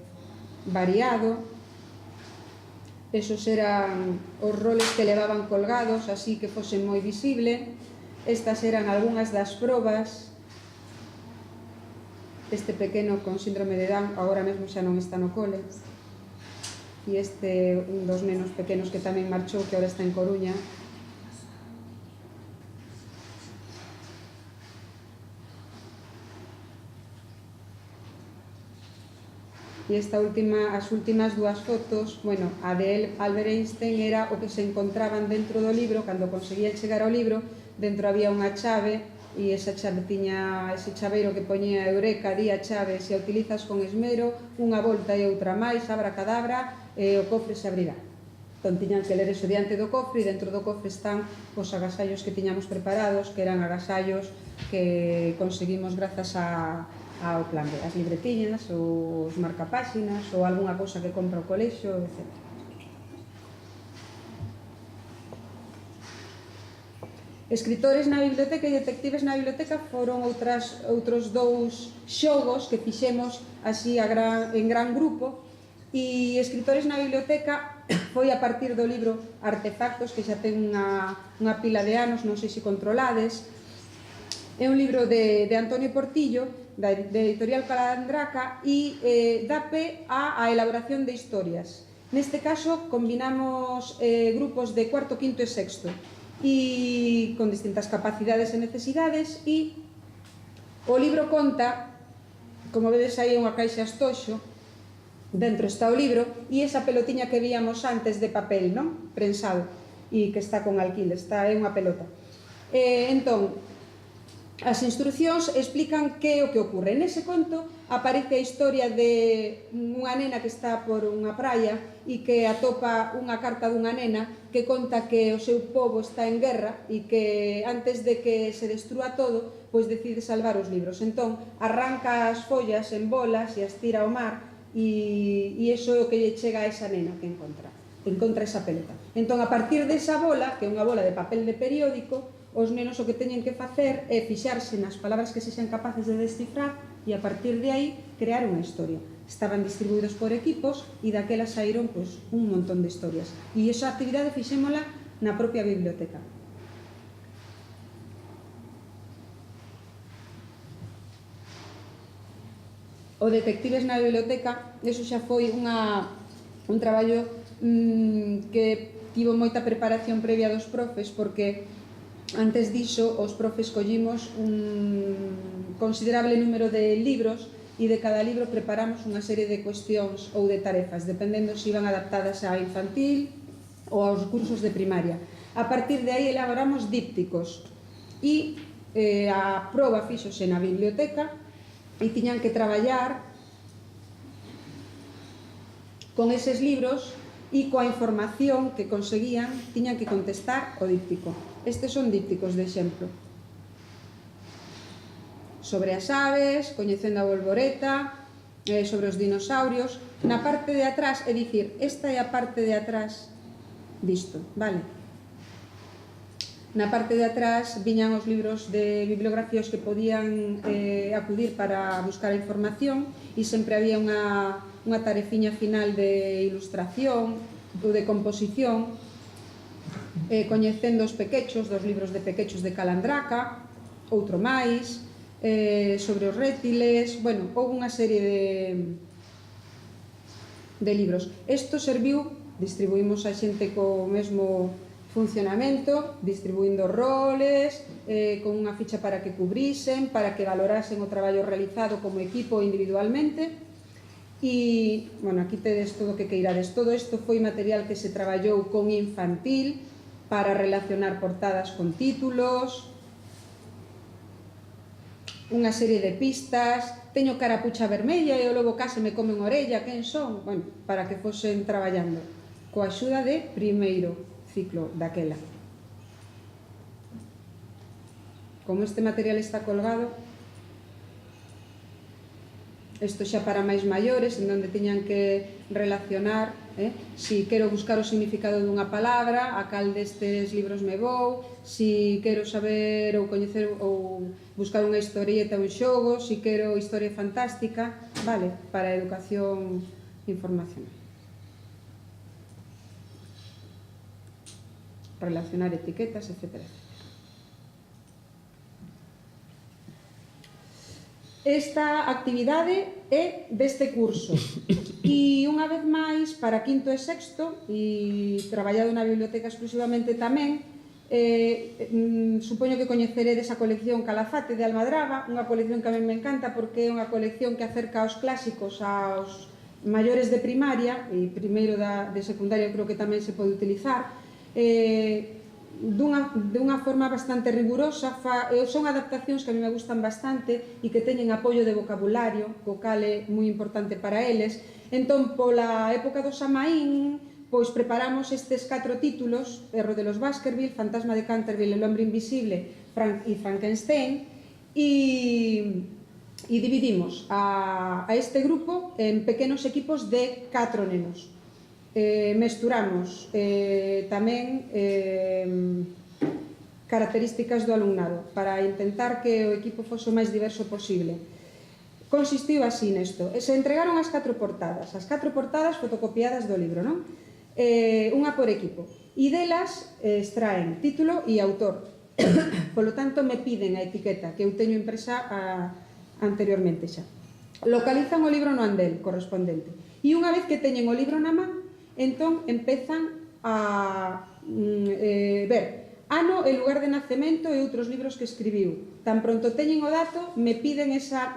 variado. Esos eran os roles que levaban colgados, así que fose moi visible. Estas eran algunhas das probas. Este pequeno con síndrome de Down agora mesmo xa non está no cole. E este, un dos nenos pequenos que tamén marchou, que agora está en Coruña. E as últimas 2 fotos, bueno, a de Albert Einstein era o que se encontraban dentro do libro. Cando conseguían chegar ao libro, dentro había unha chave, e esa chave tiña ese chaveiro que poñía Eureka, di a chave, se a utilizas con esmero, unha volta e outra máis, abracadabra, e o cofre se abrirá. Entón tiñan que ler eso diante do cofre, e dentro do cofre están os agasallos que tiñamos preparados, que eran agasallos que conseguimos grazas ao plan B, as libretiñas, os marcapáxinas, ou algunha cousa que compra o colexio, etc. Escritores na biblioteca e detectives na biblioteca foron outros 2 xogos que fixemos así en gran grupo. E Escritores na biblioteca foi a partir do libro Artefactos, que xa ten unha pila de anos, non sei se controlades. É un libro de Antonio Portillo, da editorial Calandraca, e dá pé á elaboración de historias. Neste caso combinamos grupos de cuarto, quinto e sexto, e con distintas capacidades e necesidades, e o libro conta, como vedes aí, unha caixa estoxo, dentro está o libro, e esa pelotiña que víamos antes de papel, non? Prensado, e que está con alquil, é unha pelota. Entón, as instruccións explican que é o que ocorre. Nese conto aparece a historia de unha nena que está por unha praia e que atopa unha carta dunha nena que conta que o seu pobo está en guerra e que antes de que se destrúa todo, pois decide salvar os libros. Entón, arranca as follas en bolas e as tira ao mar e iso é o que lle chega a esa nena que encontra esa pelota. Entón, a partir desa bola, que é unha bola de papel de periódico, os nenos o que teñen que facer é fixarse nas palabras que se sean capaces de descifrar e a partir de aí crear unha historia. Estaban distribuídos por equipos e daquela saíron un montón de historias. E esa actividade fixémola na propia biblioteca. O Detectives na biblioteca, eso xa foi un traballo que tivo moita preparación previa dos profes, porque antes diso os profes collimos un considerable número de libros e de cada libro preparamos unha serie de cuestións ou de tarefas, dependendo se iban adaptadas a infantil ou aos cursos de primaria. A partir de aí elaboramos dípticos e a proba fixose na biblioteca e tiñan que traballar con eses libros e coa información que conseguían tiñan que contestar o díptico. Estes son dípticos de exemplo. Sobre as aves, coñecendo a bolboreta, sobre os dinosaurios. Na parte de atrás, é dicir, esta é a parte de atrás disto, vale? Na parte de atrás viñan os libros de bibliografías que podían acudir para buscar a información e sempre había unha tarefiña final de ilustración ou de composición, coñecendo os pequechos dos libros de pequechos de Calandraca, outro máis, sobre os rétiles, bueno, houve unha serie de libros. Isto serviu, distribuímos a xente co mesmo funcionamento, distribuindo roles, con unha ficha para que cubrisen, para que valorasen o traballo realizado como equipo individualmente. E, bueno, aquí tedes todo o que queirades. Todo isto foi material que se traballou con infantil para relacionar portadas con títulos, unha serie de pistas. Teño carapucha vermella e o lobo case me come unha orella, quen son? Bueno, para que fosen traballando coa axuda de primeiro ciclo daquela. Como este material está colgado, isto xa para máis maiores, en onde tiñan que relacionar, si quero buscar o significado dunha palabra, a cal destes libros me vou, si quero saber ou coñecer ou buscar unha historieta ou un xogo, si quero historia fantástica, vale, para a educación informacional. Relacionar etiquetas, etc. Esta actividade é deste curso e unha vez máis para quinto e sexto e traballado na biblioteca exclusivamente tamén, supoño que coñeceredes a colección Calafate de Almadraba, unha colección que a mí me encanta porque é unha colección que acerca os clásicos aos maiores de primaria e primeiro de secundaria creo que tamén se pode utilizar, dunha forma bastante rigurosa. Son adaptacións que a mí me gustan bastante e que teñen apoio de vocabulario, o cal é moi importante para eles. Entón, pola época do Samaín, pois preparamos estes 4 títulos: Erro de los Baskerville, Fantasma de Canterville, El hombre invisible e Frankenstein, e dividimos a este grupo en pequenos equipos de 4 nenos. Mesturamos tamén características do alumnado para intentar que o equipo fose o máis diverso posible. Consistiu así nesto: se entregaron as 4 portadas, fotocopiadas do libro, non? Unha por equipo, e delas extraen título e autor. Polo tanto, me piden a etiqueta que eu teño impresa anteriormente xa. Localizan o libro no andel correspondente e unha vez que teñen o libro na man, entón empezan a ver ano e lugar de nacemento e outros libros que escribiu. Tan pronto teñen o dato, me piden esa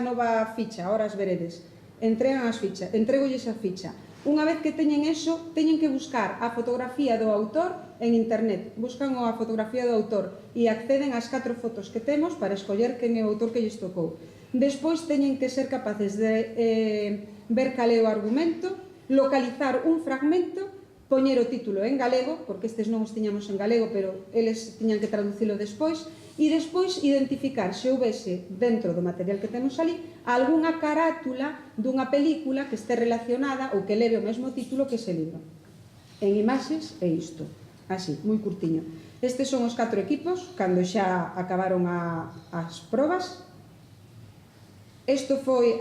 nova ficha, ahora as veredes. Entregolles a ficha. Unha vez que teñen eso, teñen que buscar a fotografía do autor en internet. Buscan a fotografía do autor e acceden ás 4 fotos que temos para escoller quen é o autor que lles tocou. Despois teñen que ser capaces de ver cal é o argumento, localizar un fragmento poñer o título en galego, porque estes non os tiñamos en galego, pero eles tiñan que traducilo despois, e despois identificar se houvese dentro do material que temos ali algunha carátula dunha película que este relacionada ou que leve o mesmo título que ese libro. En imaxes é isto, así, moi curtiño. Estes son os 4 equipos, cando xa acabaron as probas. Isto foi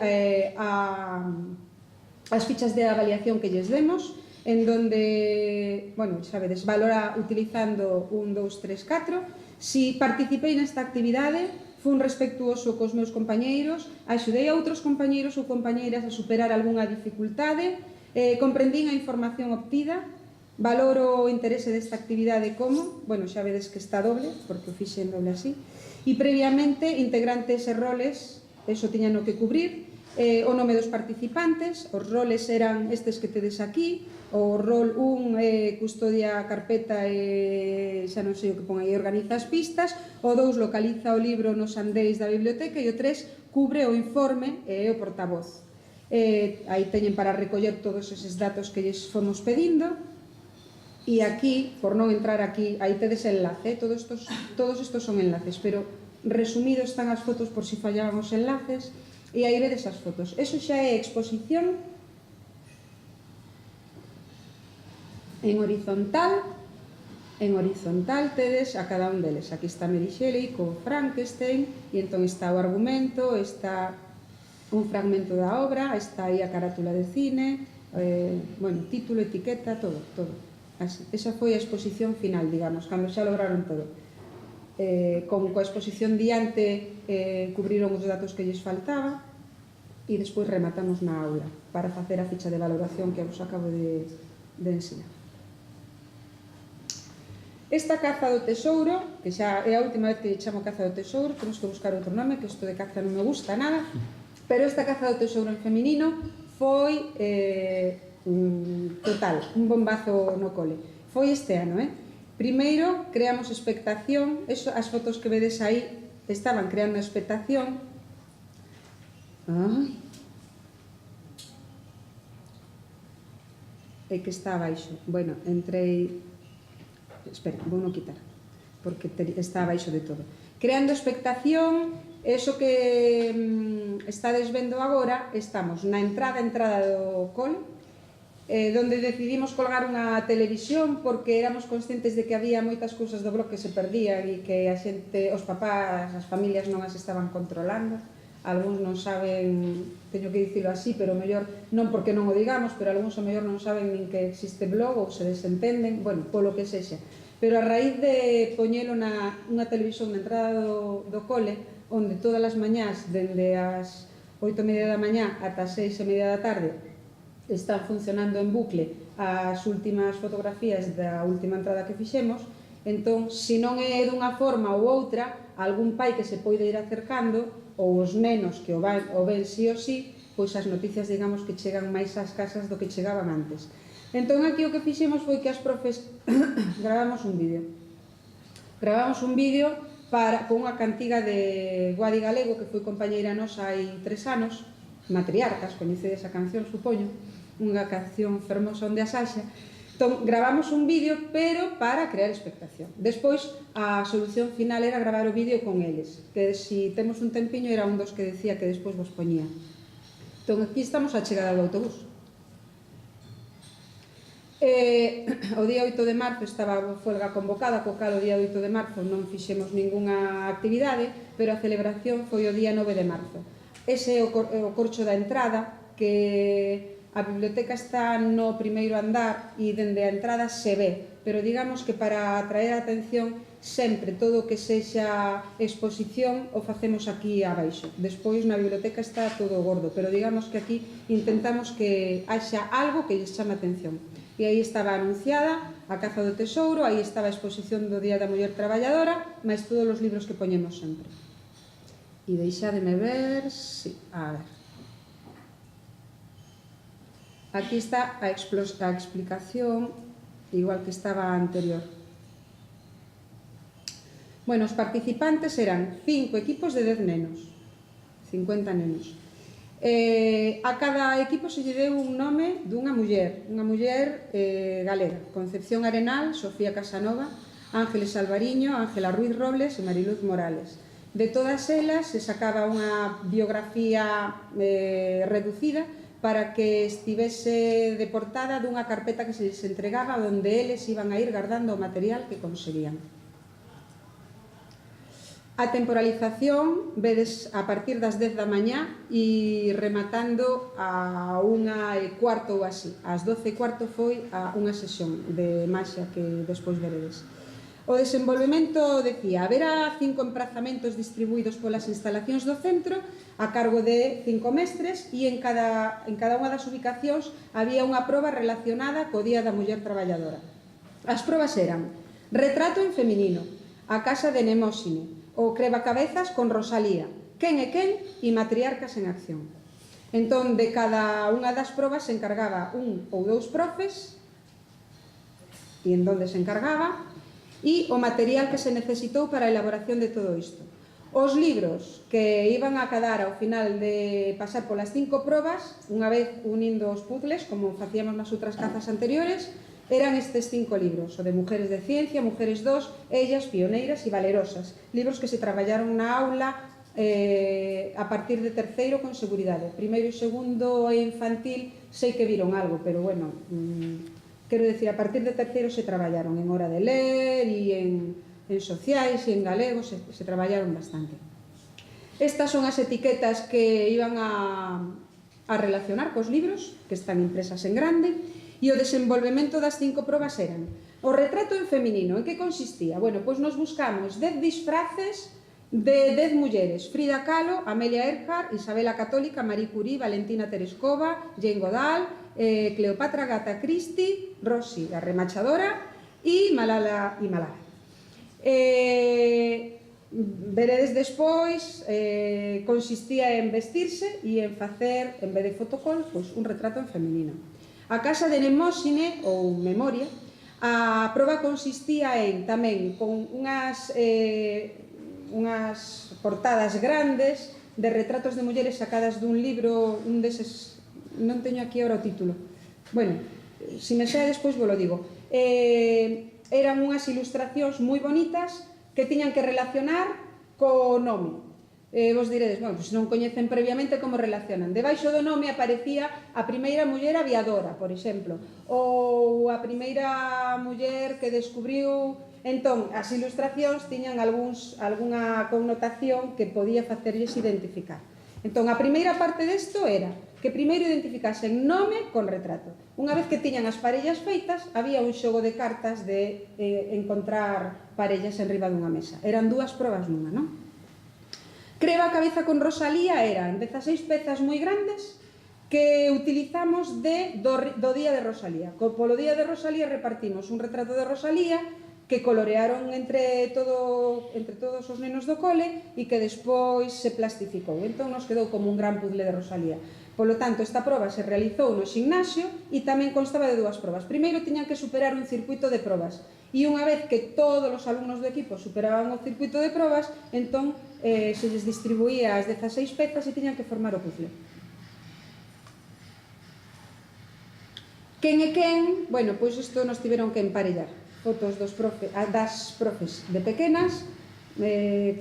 as fichas de avaliación que lles demos, en donde, bueno, xa vedes, valora utilizando 1, 2, 3, 4. Si participei nesta actividade, fun respectuoso cos meus compañeiros, axudei a outros compañeiros ou compañeiras a superar algunha dificultade, comprendín a información obtida, valoro o interese desta actividade como, bueno, xa vedes que está doble, porque o fixen doble así, e previamente integrantes e roles, eso tiñano que cubrir, o nome dos participantes, os roles eran estes que tedes aquí, o rol 1 custodia a carpeta e xa non sei o que pon aí, organiza as pistas, o 2 localiza o libro nos andéis da biblioteca e o 3 cubre o informe e o portavoz. Aí teñen para recoller todos eses datos que lles fomos pedindo. E aquí, por non entrar aquí, aí tedes enlace, todos estos son enlaces, pero resumido están as fotos por si fallaban os enlaces, e aí vedes as fotos. Eso xa é exposición en horizontal. En horizontal tedes a cada un deles. Aquí está Mary Shelley co Frankenstein, e entón está o argumento, está un fragmento da obra, está aí a carátula de cine, bueno, título, etiqueta, todo. Así. Esa foi a exposición final, digamos, cando xa lograron todo. Coa exposición diante cubriron os datos que lles faltaba e despois rematamos na aula para facer a ficha de valoración que vos acabo de ensinar. Esta caza do tesouro, que xa é a última vez que chamo caza do tesouro, temos que buscar outro nome, que isto de caza non me gusta nada, pero esta caza do tesouro en feminino foi total, un bombazo no cole. Foi este ano, Primeiro, creamos expectación, as fotos que vedes aí estaban creando expectación. É que está abaixo. Bueno, entrei... Espera, vou non quitar, porque está abaixo de todo. Creando expectación, eso que estades vendo agora, estamos na entrada do cole, donde decidimos colgar unha televisión porque éramos conscientes de que había moitas cousas do blog que se perdían e que a xente, os papás, as familias non as estaban controlando. Algúns non saben, teño que dicilo así, pero mellor non porque non o digamos, pero algúns o mellor non saben nin que existe blog ou se desentenden, bueno, polo que sexa. Pero a raíz de poñelo nunha televisión na entrada do cole, onde todas as mañás, dende as 8:30 da mañá ata as 6:30 da tarde, están funcionando en bucle as últimas fotografías da última entrada que fixemos, entón, se non é dunha forma ou outra, algún pai que se poida ir acercando, ou os nenos que o ven sí ou sí, pois as noticias, digamos, que chegan máis ás casas do que chegaban antes. Entón, aquí o que fixemos foi que as profes gravamos un vídeo. Gravamos un vídeo con unha cantiga de Guadi Galego, que foi compañeira nosa hai 3 anos, Matriarcas, coñecedes a canción, supoño, unha canción fermosa onde a Saxa. Entón, gravamos un vídeo, pero para crear expectación. Despois, a solución final era gravar o vídeo con eles, que se temos un tempiño era un dos que decía que despois vos poñía. Entón, aquí estamos á chegada do autobús. O día 8 de marzo estaba a folga convocada, co cal o día 8 de marzo non fixemos ningunha actividade, pero a celebración foi o día 9 de marzo. Ese é o corcho da entrada, que a biblioteca está no primeiro andar e dende a entrada se ve, pero digamos que para atraer a atención sempre todo o que sexa exposición o facemos aquí abaixo. Despois na biblioteca está todo gordo, pero digamos que aquí intentamos que haxa algo que lles chame a atención. E aí estaba anunciada a caza do tesouro, aí estaba a exposición do Día da Muller Traballadora, máis todos os libros que poñemos sempre. E deixademe ver... Sí, a ver. Aquí está a explicación, igual que estaba a anterior. Bueno, os participantes eran 5 equipos de 10 nenos, 50 nenos. A cada equipo se lle deu un nome dunha muller galega: Concepción Arenal, Sofía Casanova, Ángeles Alvariño, Ángela Ruiz Robles e Mariluz Morales. De todas elas se sacaba unha biografía reducida para que estivese de portada dunha carpeta que se les entregaba onde eles iban a ir guardando o material que conseguían. A temporalización vedes a partir das 10 da mañá e rematando a 1:15 ou así. Ás 12:15 foi unha sesión de maxia que despois veredes. O desenvolvemento decía: haberá 5 emprazamentos distribuídos polas instalacións do centro a cargo de 5 mestres e en cada unha das ubicacións había unha proba relacionada co Día da Muller Traballadora. As probas eran retrato en feminino, a casa de Nemósine, o Crebacabezas con Rosalía, Quen é quen e Matriarcas en acción. Entón, de cada unha das probas se encargaba un ou dous profes e en donde se encargaba e o material que se necesitou para a elaboración de todo isto. Os libros que iban a cadar ao final de pasar polas 5 probas, unha vez unindo os puzzles, como facíamos nas outras cazas anteriores, eran estes 5 libros: o de Mujeres de Ciencia, Mujeres 2, Ellas, Pioneiras e Valerosas, libros que se traballaron na aula a partir de terceiro con seguridade. Primeiro e segundo e infantil sei que viron algo, pero bueno, quero decir, a partir de terceiro se traballaron en hora de ler e en sociais e en galego, se traballaron bastante. Estas son as etiquetas que iban a relacionar cos libros, que están impresas en grande. E o desenvolvemento das 5 probas eran: o retrato en feminino, en que consistía? Bueno, pois nos buscamos 10 disfraces de 10 mulleres: Frida Kahlo, Amelia Earhart, Isabela Católica, Marie Curie, Valentina Tereskova, Jane Goodall, Cleopatra Agatha Christie, Rosie la remachadora e Malala. Veredes despois, consistía en vestirse e en facer, en vez de fotocol, pois un retrato en feminino. A casa de Nemósine, ou Memoria, a proba consistía en tamén con unhas portadas grandes de retratos de mulleres sacadas dun libro, un deses, non teño aquí ahora o título, bueno, se me sae despois vos lo digo. Eran unhas ilustracións moi bonitas que tiñan que relacionar co nome. Vos diredes, bueno, se non coñecen previamente, como relacionan? Debaixo do nome aparecía a primeira muller aviadora, por exemplo, ou a primeira muller que descubriu. Entón, as ilustracións tiñan algunha connotación que podía facerlles identificar. Entón, a primeira parte desto era que primeiro identificasen nome con retrato. Unha vez que tiñan as parellas feitas, había un xogo de cartas de encontrar parellas en riba dunha mesa. Eran 2 probas nunha, non? Creba a cabeza con Rosalía eran 16 pezas moi grandes que utilizamos do Día de Rosalía. Polo Día de Rosalía repartimos un retrato de Rosalía que colorearon entre todos os nenos do cole e que despois se plastificou. Entón nos quedou como un gran puzzle de Rosalía. Polo tanto, esta proba se realizou no ximnasio e tamén constaba de 2 probas. Primeiro tiñan que superar un circuito de probas e unha vez que todos os alumnos do equipo superaban o circuito de probas, entón se les distribuía as 16 pezas e tiñan que formar o puzzle. Quen é quen? Bueno, pois isto nos tiveron que emparellar. Fotos das profes de pequenas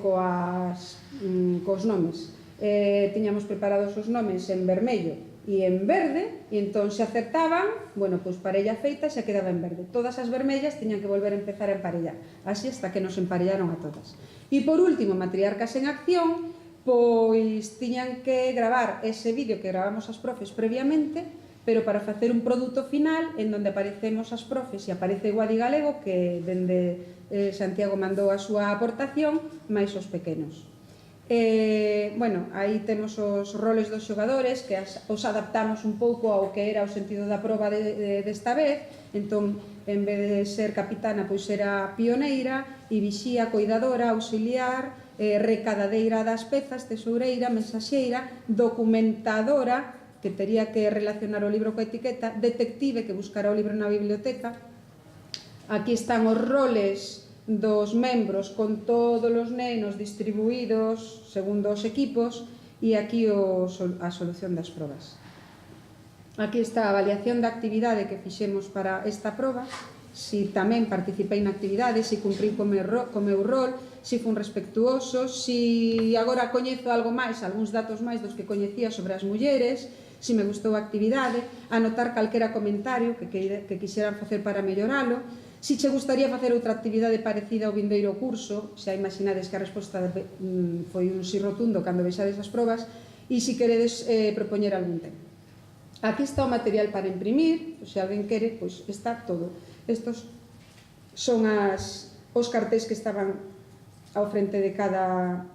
cos nomes. Tiñamos preparados os nomes en vermello e en verde, e entón se acertaban, bueno, pois parella feita xa quedaba en verde. Todas as vermellas tiñan que volver a empezar a emparellar, así hasta que nos emparellaron a todas. E por último, Matriarcas en acción, pois tiñan que gravar ese vídeo que gravamos as profes previamente, pero para facer un produto final en donde aparecemos as profes e aparece Guadi Galego, que dende Santiago mandou a súa aportación, máis os pequenos. Bueno, aí temos os roles dos xogadores que os adaptamos un pouco ao que era o sentido da proba desta vez. Entón, en vez de ser capitana, pois era pioneira e vixía, coidadora, auxiliar, recadadeira das pezas, tesoureira, mensaxeira, documentadora, que tería que relacionar o libro coa etiqueta, detective, que buscara o libro na biblioteca. Aquí están os roles dos membros con todos os nenos distribuídos segundo os equipos E aquí a solución das probas. Aquí está a avaliación da actividade que fixemos para esta proba, si tamén participei na actividade, si cumprín co meu rol, si fun respectuoso, si agora coñezo algo máis, algúns datos máis dos que coñecía sobre as mulleres, si me gustou a actividade, anotar calquera comentario que quixeran facer para melloralo, si che gustaría facer outra actividade parecida ao vindeiro curso, xa imaginades que a resposta foi un si rotundo cando vexades as probas, e si queredes propoñer algún tema. Aquí está o material para imprimir, se alguén quere, pois está todo. Estos son os cartéis que estaban ao frente de cada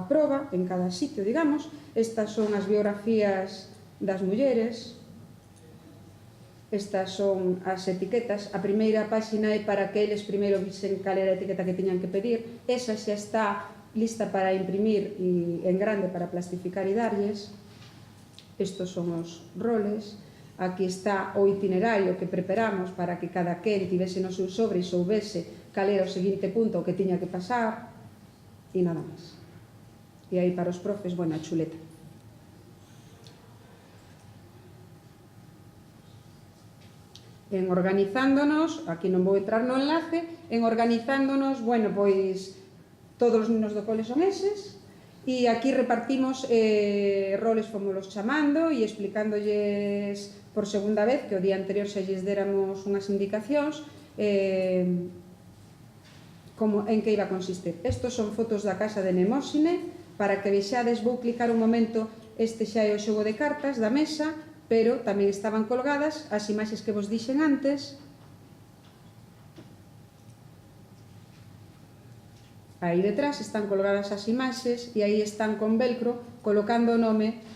proba, en cada sitio, digamos. Estas son as biografías das mulleres. Estas son as etiquetas. A primeira páxina é para que eles primeiro visen cal era a etiqueta que tiñan que pedir. Esa xa está lista para imprimir en grande para plastificar e darlles. Estos son os roles. Aquí está o itinerario que preparamos para que cada quen tivese no seu sobre e soubese cal era o seguinte punto que tiña que pasar e nada máis. E aí para os profes, bueno, a chuleta. En organizándonos, aquí non vou entrar no enlace, en organizándonos, bueno, pois todos os nenos do cole son eses, e aquí repartimos roles como los chamando e explicándolles por segunda vez, que o día anterior xa lles déramos unhas indicacións, como en que iba a consistir. Estos son fotos da casa de Nemósine, para que vexades, vou clicar un momento, este xa é o xogo de cartas da mesa, pero tamén estaban colgadas as imaxes que vos dixen antes. Aí detrás están colgadas as imaxes e aí están con velcro colocando o nome.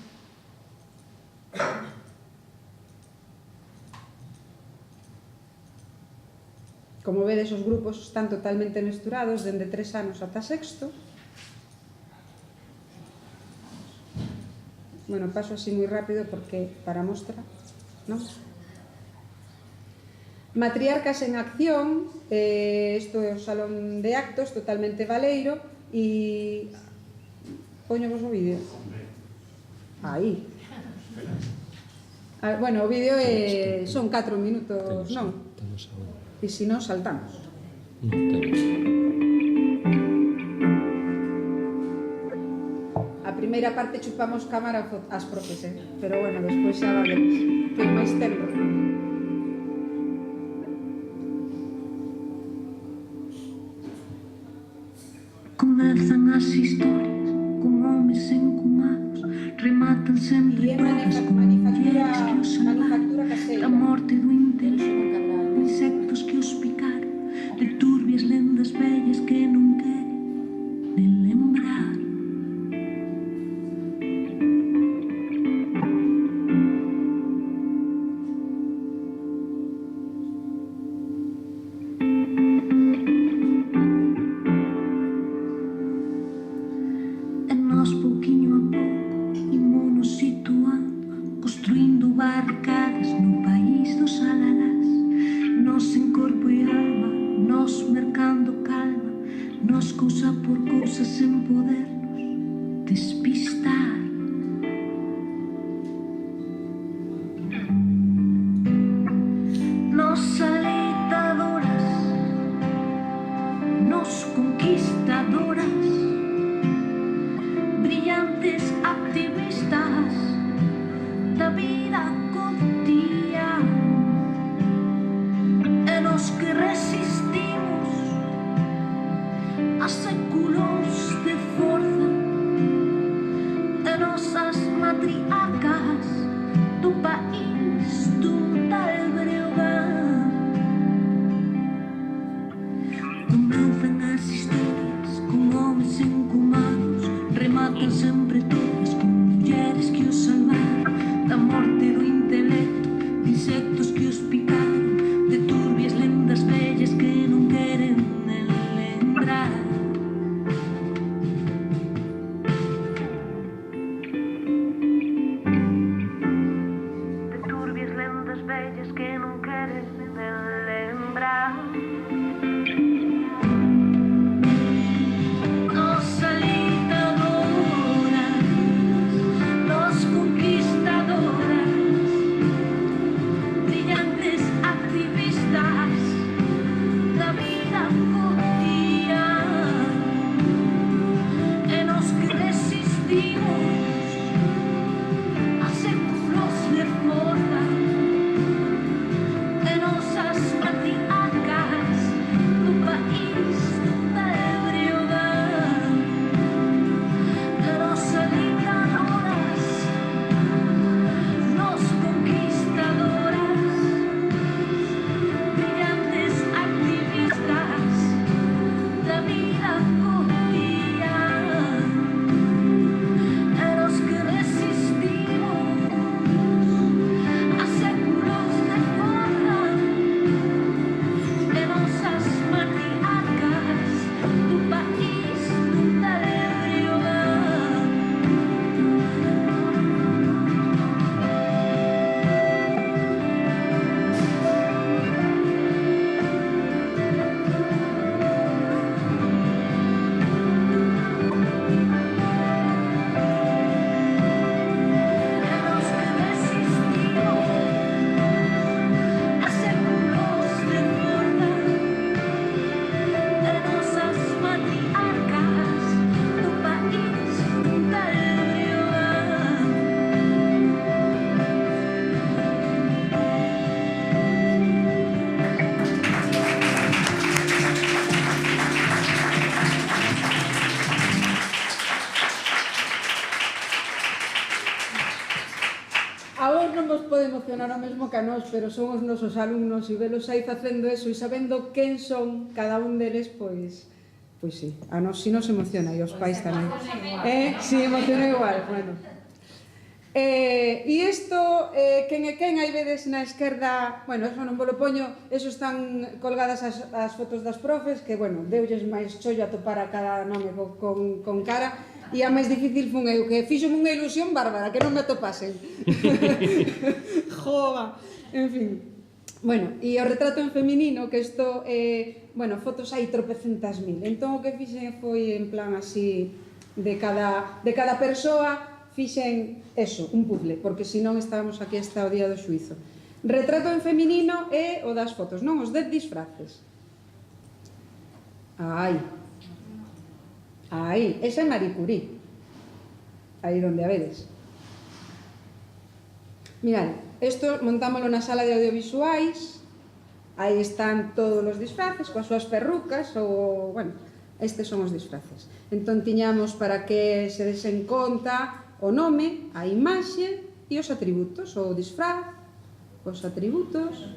Como vedes, os grupos están totalmente mesturados dende 3 anos ata sexto. Bueno, paso así moi rápido porque para mostra, non? Matriarcas en acción, isto é o salón de actos totalmente valeiro e poño vos o vídeo. Aí. Bueno, o vídeo son 4 minutos, non? E se non, saltamos. A primeira parte chupamos cámara ás profes, pero bueno, despois xa valemos, que é máis tempo. Comezan as historias con homes encumados, rematan sempre todas con mulleres que os salvaron da morte do intelecto, de insectos que os picaron, de turbias lendas vellas que non queren nen lembrar. emocionar o mesmo que a nós, pero son os nosos alumnos e velos aí facendo eso e sabendo quen son cada un deles, pois sí, a nós si nos emociona e os pais tamén. Si, emociona igual, bueno. E isto, quen é quen, aí vedes na esquerda, bueno, eso non vos lo poño, eso están colgadas as fotos das profes, que, bueno, deulles máis chollo a topar a cada nome con cara, e a máis difícil fun eu, que fixome unha ilusión bárbara, que non me atopasen. Jova, en fin. Bueno, e o retrato en feminino, que isto, bueno, fotos hai tropecentas mil, entón o que fixen foi en plan así, de cada persoa, fixen eso, un puzzle, porque senón estábamos aquí hasta o día do xuizo. Retrato en feminino é o das fotos, non os 10 disfraces. Aí, esa é Marie Curie. Aí donde a vedes. Mirad, isto montámoslo na sala de audiovisuais, aí están todos os disfraces, coas súas perrucas, ou, bueno, estes son os disfraces. Entón tiñamos para que se desen conta o nome, a imaxe e os atributos, o disfraz, os atributos.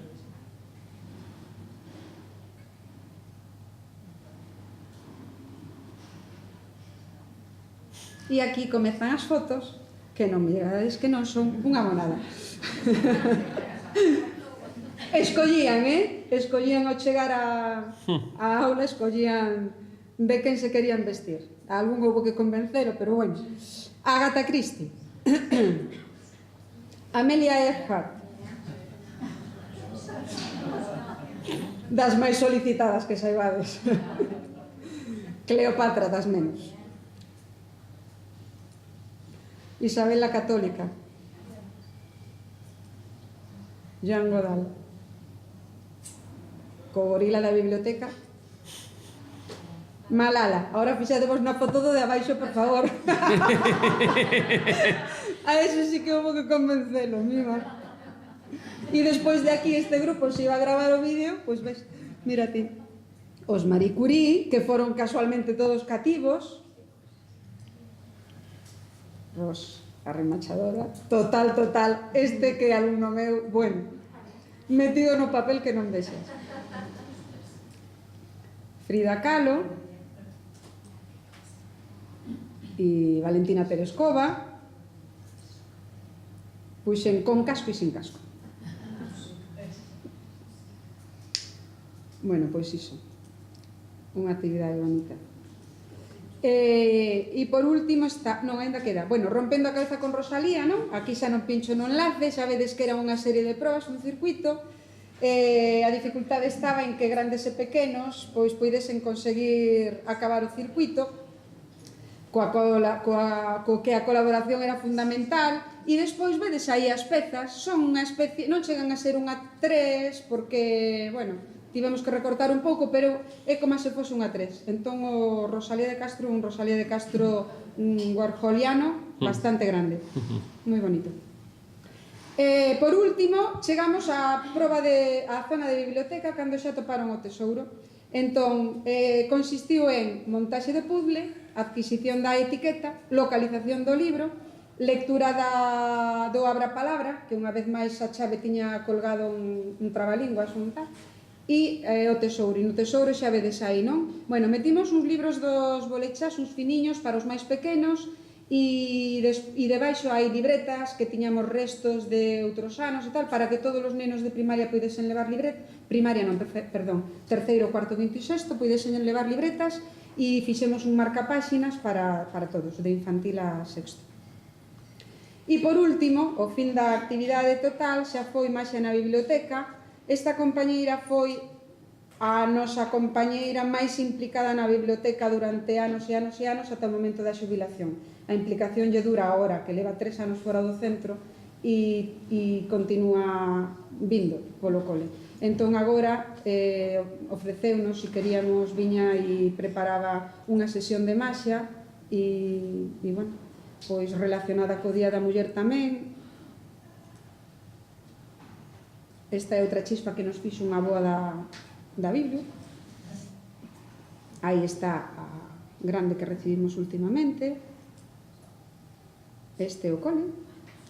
E aquí comezan as fotos, que non me digades que non son unha monada. Escollían, escollían ao chegar a aula, escollían de quen se querían vestir. A algún houbo que convencelo, pero bueno. Agatha Christie, Amelia Earhart, das máis solicitadas que saibades. Cleopatra, das menos. Isabel la Católica, Jean Godal, co gorila da biblioteca. Malala, ahora fixadevos na foto do de abaixo, por favor. A ese sí que houve que convencelo, mima. E despois de aquí este grupo se iba a gravar o vídeo, pois ves, mira ti. Os Marie Curie, que foron casualmente todos cativos. A remachadora. Total, este que é alumno meu, bueno, metido no papel que non vexas. Frida Kahlo e Valentina Tereskova, puxen con casco e sin casco. Bueno, pois iso, unha actividade bonita. E por último está, non, ainda queda, bueno, rompendo a cabeza con Rosalía, non? Aquí xa non pincho no enlace, xa vedes que era unha serie de probas, un circuito. A dificultade estaba en que grandes e pequenos pois poidesen conseguir acabar o circuito, co que a colaboración era fundamental. E despois vedes aí as pezas, son unha especie, non chegan a ser unha 3 porque, bueno, tivemos que recortar un pouco, pero é como se fose unha 3. Entón o Rosalía de Castro, un Rosalía de Castro warholiano bastante grande, moi bonito. Por último, chegamos á zona de biblioteca cando xa toparon o tesouro. Entón, consistiu en montaxe de puzzle, adquisición da etiqueta, localización do libro, lectura do abra-palabra, que unha vez máis a chave tiña colgado un trabalínguas, un tal, e o tesouro. E no tesouro xa vedes aí, non? Bueno, metimos uns libros dos bolechas, uns finiños para os máis pequenos, e debaixo hai libretas que tiñamos restos de outros anos e tal, para que todos os nenos de primaria poidesen levar libretas, terceiro, cuarto, quinto e sexto, poidesen levar libretas, e fixemos un marcapáxinas para todos, de infantil a sexto. E por último, o fin da actividade total xa foi Maxia na biblioteca. Esta compañeira foi a nosa compañeira máis implicada na biblioteca durante anos e anos e anos ata o momento da xubilación. A implicación lle dura ahora, que leva 3 anos fora do centro e continúa vindo polo cole. Entón agora ofreceunos, se queríamos, viña e preparaba unha sesión de maxia e bueno, pois relacionada co Día da Muller tamén. Esta é outra chispa que nos fixo unha boa da Biblia. Aí está a grande que recibimos últimamente. Este é o cole,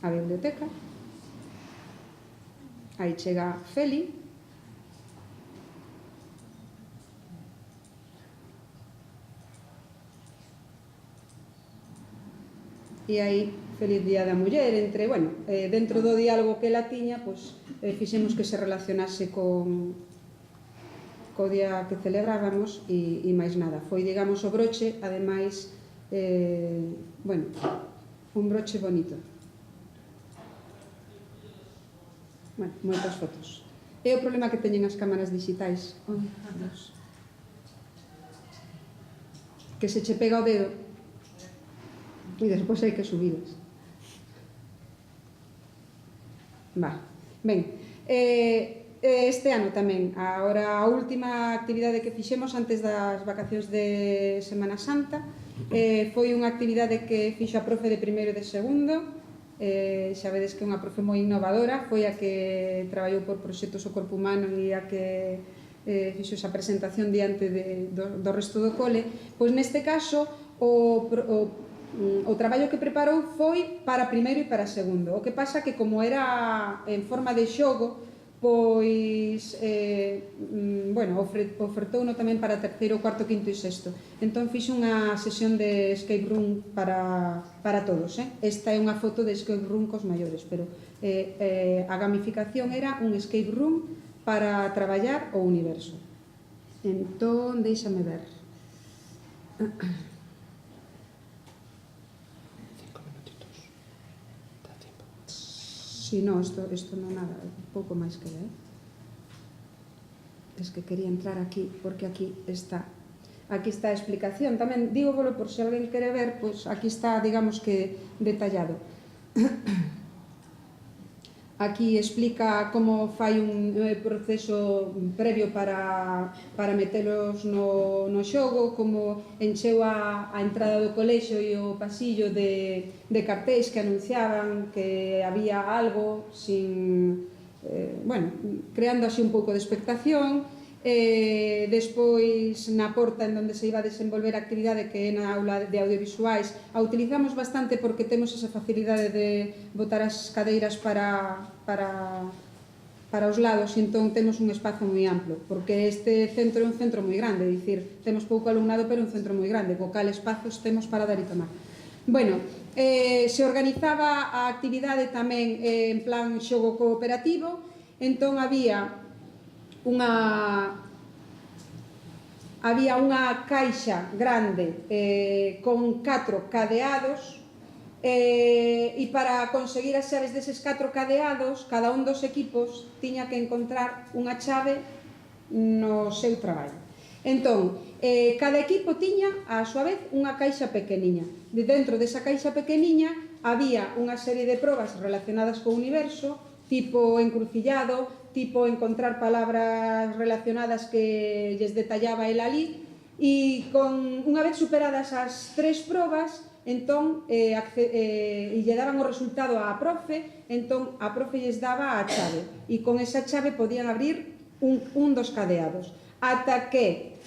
a biblioteca. Aí chega Feli. E aí, feliz día da muller, entre, bueno, dentro do diálogo que ela tiña, pois, fixemos que se relacionase co día que celebrábamos e máis nada. Foi, digamos, o broche, ademais, bueno, un broche bonito. Bueno, moitas fotos. É o problema que teñen as cámaras digitais. Oh, Dios. Que se che pega o dedo e despois hai que subilas. Ben, este ano tamén, agora a última actividade que fixemos antes das vacacións de Semana Santa foi unha actividade que fixo a profe de primeiro e de segundo. Xa vedes que é unha profe moi innovadora, foi a que traballou por proxectos o corpo humano e a que fixo esa presentación diante do resto do cole. Pois neste caso o traballo que preparou foi para primeiro e para segundo. O que pasa que como era en forma de xogo, pois, bueno, ofertouno tamén para terceiro, cuarto, quinto e sexto. Entón fixe unha sesión de escape room para todos. Esta é unha foto de escape room cos maiores, pero a gamificación era un escape room para traballar o universo. Entón, deixame ver. Si, non, isto non nada, pouco máis que é. Es que quería entrar aquí, porque aquí está a explicación. Tamén digo por se alguén quere ver, pois aquí está, digamos que, detallado. Aquí explica como fai un proceso previo para metelos no xogo, como encheu a entrada do colexio e o pasillo de cartéis que anunciaban que había algo, bueno, creando así un pouco de expectación. Despois, na porta en onde se iba a desenvolver a actividade, que é na aula de audiovisuais, a utilizamos bastante porque temos esa facilidade de botar as cadeiras para os lados, e entón temos un espazo moi amplo, porque este centro é un centro moi grande, é dicir, temos pouco alumnado pero un centro moi grande, co cal espazos temos para dar e tomar. Bueno, se organizaba a actividade tamén en plan xogo cooperativo, entón había unha caixa grande con 4 cadeados, e para conseguir as chaves deses 4 cadeados, cada un dos equipos tiña que encontrar unha chave no seu traballo. Entón, cada equipo tiña, a súa vez, unha caixa pequeniña. De dentro desa caixa pequeniña había unha serie de probas relacionadas co universo, tipo encrucillado, tipo encontrar palabras relacionadas que lles detallaba el ali, e unha vez superadas as 3 probas, entón, e lle daban o resultado á profe, entón a profe lles daba a chave, e con esa chave podían abrir un dos cadeados, ata que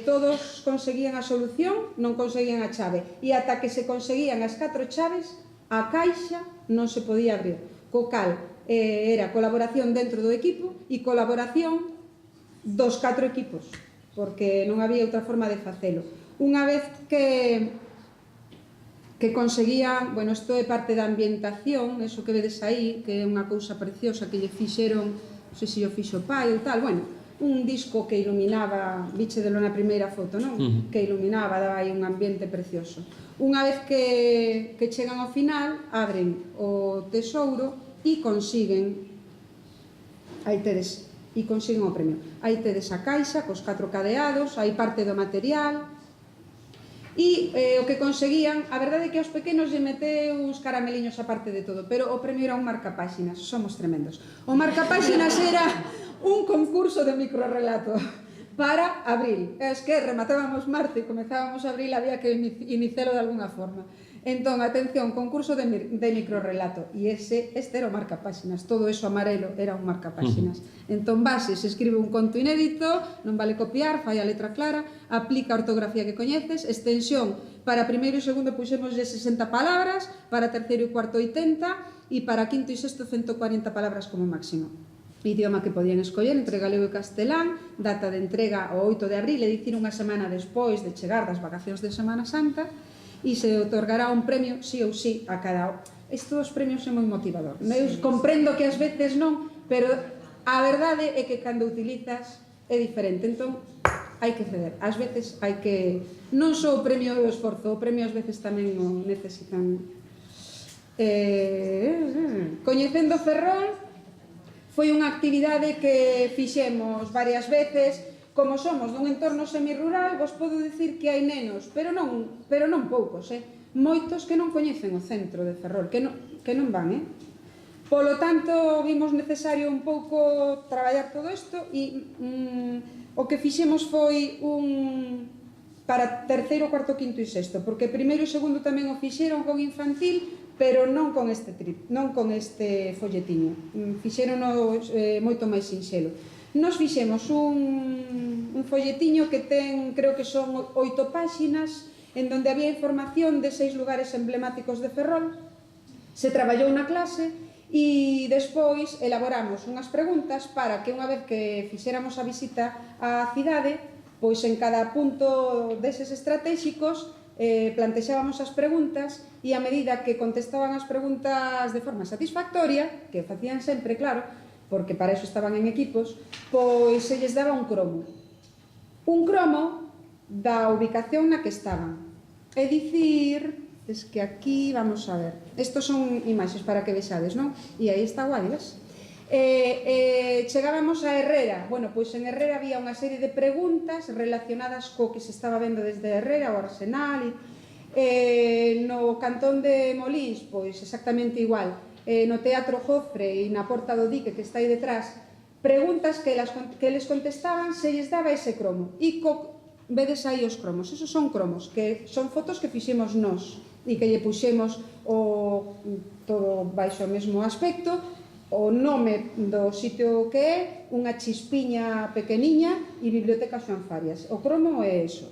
todos conseguían a solución, non conseguían a chave, e ata que se conseguían as 4 chaves, a caixa non se podía abrir, co cal era colaboración dentro do equipo e colaboración dos 4 equipos, porque non había outra forma de facelo. Unha vez que conseguían, bueno, isto é parte da ambientación, eso que vedes aí, que é unha cousa preciosa que lle fixeron, non sei se o fixo o pai ou tal, bueno, un disco que iluminaba, víchedelo na primeira foto, non? Que iluminaba, daba aí un ambiente precioso. Unha vez que chegan ao final, abren o tesouro e consiguen, aí tedes, e consiguen o premio. Aí tedes a caixa cos 4 cadeados, aí parte do material, e o que conseguían, a verdade é que aos pequenos lle meteu uns carameliños a parte de todo, pero o premio era un marcapáxinas, somos tremendos. O marcapáxinas era un concurso de microrrelato para abril. Es que rematábamos marzo e comezábamos abril, había que inicialo de alguna forma. Entón, atención, concurso de microrrelato, e este era o marcapáxinas, todo eso amarelo era un marcapáxinas. Entón, base, se escribe un conto inédito, non vale copiar, fai a letra clara, aplica a ortografía que coñeces, extensión, para primeiro e segundo puxemos de 60 palabras, para terceiro e cuarto 80, e para quinto e sexto 140 palabras como máximo. idioma que podían escoller entre galego e castelán, data de entrega o 8 de abril, é dicir, unha semana despois de chegar das vacacións de Semana Santa, e se otorgará un premio, sí ou sí, a cada... Isto dos premios é moi motivador. Eu comprendo que ás veces non, pero a verdade é que cando utilizas é diferente, entón hai que ceder. Ás veces hai que... Non só o premio e o esforzo, o premio ás veces tamén o necesitan. Coñecendo Ferrol foi unha actividade que fixemos varias veces. Como somos dun entorno semirural, vos podo dicir que hai nenos, pero non poucos, moitos que non coñecen o centro de Ferrol, que non van, Polo tanto, vimos necesario un pouco traballar todo isto e o que fixemos foi para terceiro, cuarto, quinto e sexto, porque primeiro e segundo tamén o fixeron con infantil, pero non con este folletiño. Fixerono moito máis sinxelo. Nos fixemos un folletiño que ten, creo que son 8 páxinas, en donde había información de 6 lugares emblemáticos de Ferrol. Se traballou na clase e despois elaboramos unhas preguntas para que unha vez que fixéramos a visita á cidade, pois en cada punto deses estratégicos plantexábamos as preguntas e a medida que contestaban as preguntas de forma satisfactoria, que facían sempre, claro, porque para eso estaban en equipos, pois se lles daba un cromo. Un cromo da ubicación na que estaban. É dicir, es que aquí, vamos a ver, estos son imaxes para que vexades, non? E aí está Guadilas. Chegábamos a Herrera. Bueno, pois en Herrera había unha serie de preguntas relacionadas co que se estaba vendo desde Herrera, o Arsenal. No cantón de Molins, pois exactamente igual. No Teatro Jofre e na Porta do Dique, que está aí detrás, preguntas que eles contestaban se lles daba ese cromo. E vedes aí os cromos. Esos son cromos, que son fotos que fixemos nós e que lle puxemos todo baixo o mesmo aspecto, o nome do sitio que é, unha chispiña pequeniña e Biblioteca Xoan Farias. O cromo é eso.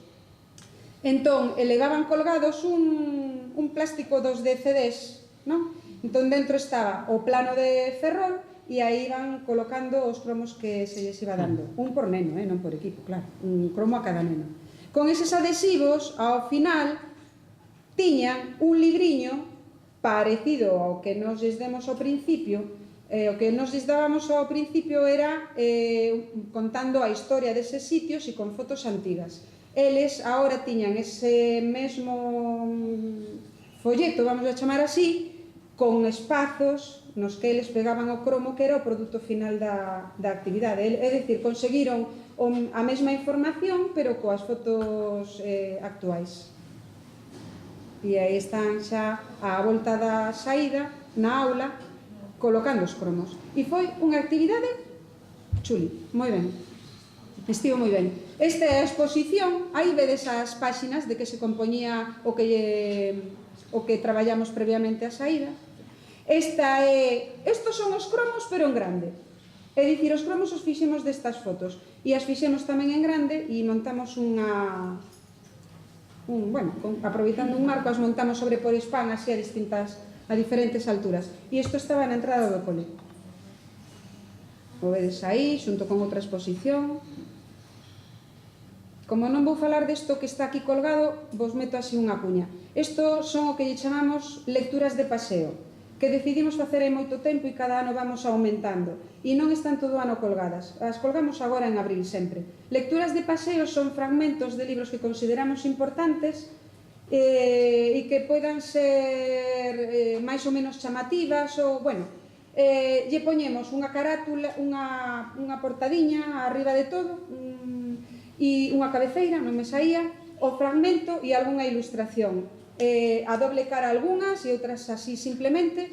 Entón, levaban colgados un plástico dos de CDs, non? Entón, dentro estaba o plano de Ferrol e aí iban colocando os cromos que se lles iba dando. Un por neno, non por equipo, claro. Un cromo a cada neno. Con eses adhesivos, ao final, tiñan un libriño parecido ao que nos lles demos ao principio. O que nos lles dábamos ao principio era contando a historia deses sitios e con fotos antigas. Eles agora tiñan ese mesmo folleto, vamos a chamar así, con espazos nos que eles pegaban o cromo que era o produto final da actividade. É dicir, conseguiron a mesma información, pero coas fotos actuais. E aí están xa á volta da saída, na aula, colocando os cromos. E foi unha actividade chuli, moi ben. Estivo moi ben. Esta é a exposición, aí vedes as páxinas de que se compoñía o que traballamos previamente á saída. Estos son os cromos, pero en grande. É dicir, os cromos os fixemos destas fotos e as fixemos tamén en grande e montamos aproveitando un marco, as montamos sobre por spam así a diferentes alturas. E isto estaba na entrada do cole. O vedes aí, xunto con outra exposición. Como non vou falar desto que está aquí colgado, vos meto así unha cuña. Isto son o que lle chamamos lecturas de paseo, que decidimos facer hai moito tempo e cada ano vamos aumentando. E non están todo o ano colgadas. As colgamos agora en abril sempre. Lecturas de paseo son fragmentos de libros que consideramos importantes e que poidan ser máis ou menos chamativas ou, bueno, lle poñemos unha carátula, unha portadiña arriba de todo e unha cabeceira, non me saía, o fragmento e algunha ilustración. A doble cara algunhas e outras así simplemente,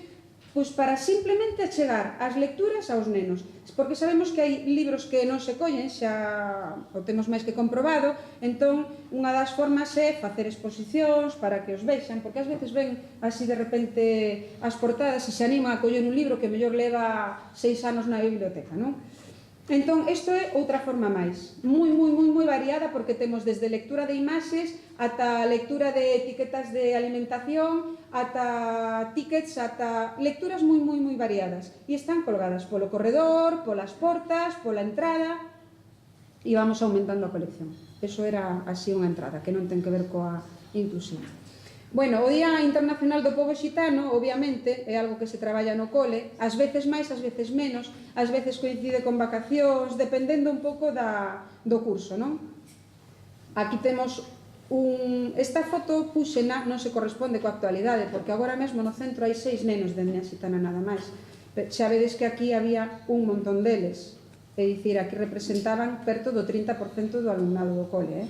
pois para simplemente achegar as lecturas aos nenos, porque sabemos que hai libros que non se collen, xa o temos máis que comprobado, entón unha das formas é facer exposicións para que os vexan, porque ás veces ven así de repente as portadas e se animan a coller un libro que mellor leva 6 anos na biblioteca, non? Entón, isto é outra forma máis, moi variada, porque temos desde lectura de imaxes ata lectura de etiquetas de alimentación, ata tickets, ata lecturas moi variadas. E están colgadas polo corredor, polas portas, pola entrada, e vamos aumentando a colección. Eso era así unha entrada, que non ten que ver coa inclusión. Bueno, o Día Internacional do Pobo Xitano, obviamente, é algo que se traballa no cole, ás veces máis, ás veces menos, ás veces coincide con vacacións, dependendo un pouco do curso, non? Aquí temos esta foto puxena, non se corresponde coa actualidade, porque agora mesmo no centro hai 6 nenos de etnia xitana nada máis. Xa vedes que aquí había un montón deles, é dicir, aquí representaban perto do 30% do alumnado do cole,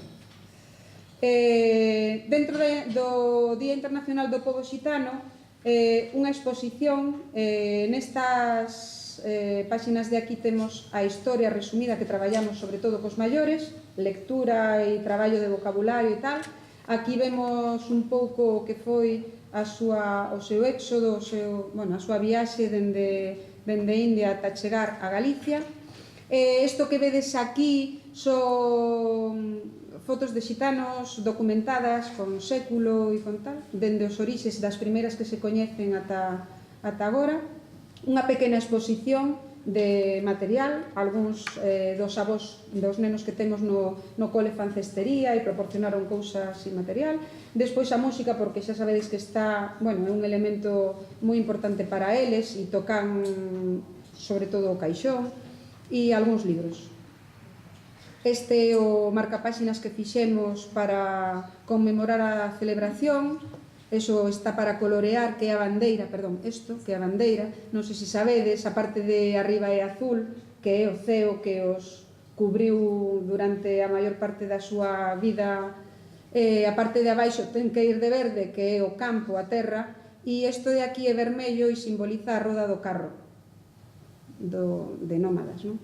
Dentro do Día Internacional do Pobo Xitano, unha exposición, nestas páxinas de aquí temos a historia resumida que traballamos sobre todo cos maiores, lectura e traballo de vocabulario e tal. Aquí vemos un pouco o que foi o seu éxodo, a súa viaxe dende India ata chegar a Galicia. Isto que vedes aquí son fotos de xitanos documentadas con século e con tal, dende os orixes das primeiras que se coñecen ata agora. Unha pequena exposición de material, algúns dos avós dos nenos que temos no cole fan cestería e proporcionaron cousas e material. Despois a música, porque xa sabedes que está, é un elemento moi importante para eles e tocan sobre todo o caixón, e algúns libros. Este é o marcapáxinas que fixemos para conmemorar a celebración. Eso está para colorear, que é a bandeira, isto, que é a bandeira. Non sei se sabedes, a parte de arriba é azul, que é o ceo que os cubriu durante a maior parte da súa vida. A parte de abaixo ten que ir de verde, que é o campo, a terra, e isto de aquí é vermello e simboliza a roda do carro, de nómadas, non?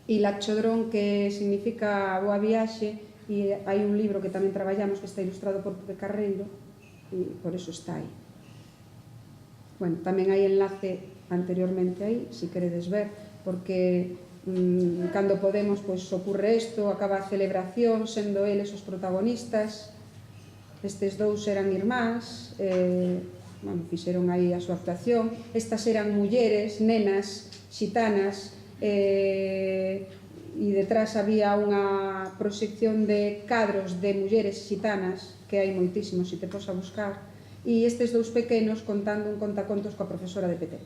E Lachodrón, que significa boa viaxe, e hai un libro que tamén traballamos que está ilustrado por Pepe Carreiro, e por eso está aí. Bueno, tamén hai enlace anteriormente aí, se queredes ver, porque cando podemos, pois ocurre isto, acaba a celebración, sendo eles os protagonistas. Estes dous eran irmáns, fixeron aí a súa actuación. Estas eran mulleres, nenas, xitanas, e detrás había unha proxección de cadros de mulleres xitanas, que hai moitísimos, se te pos a buscar, e estes dous pequenos contando un contacontos coa profesora de PT.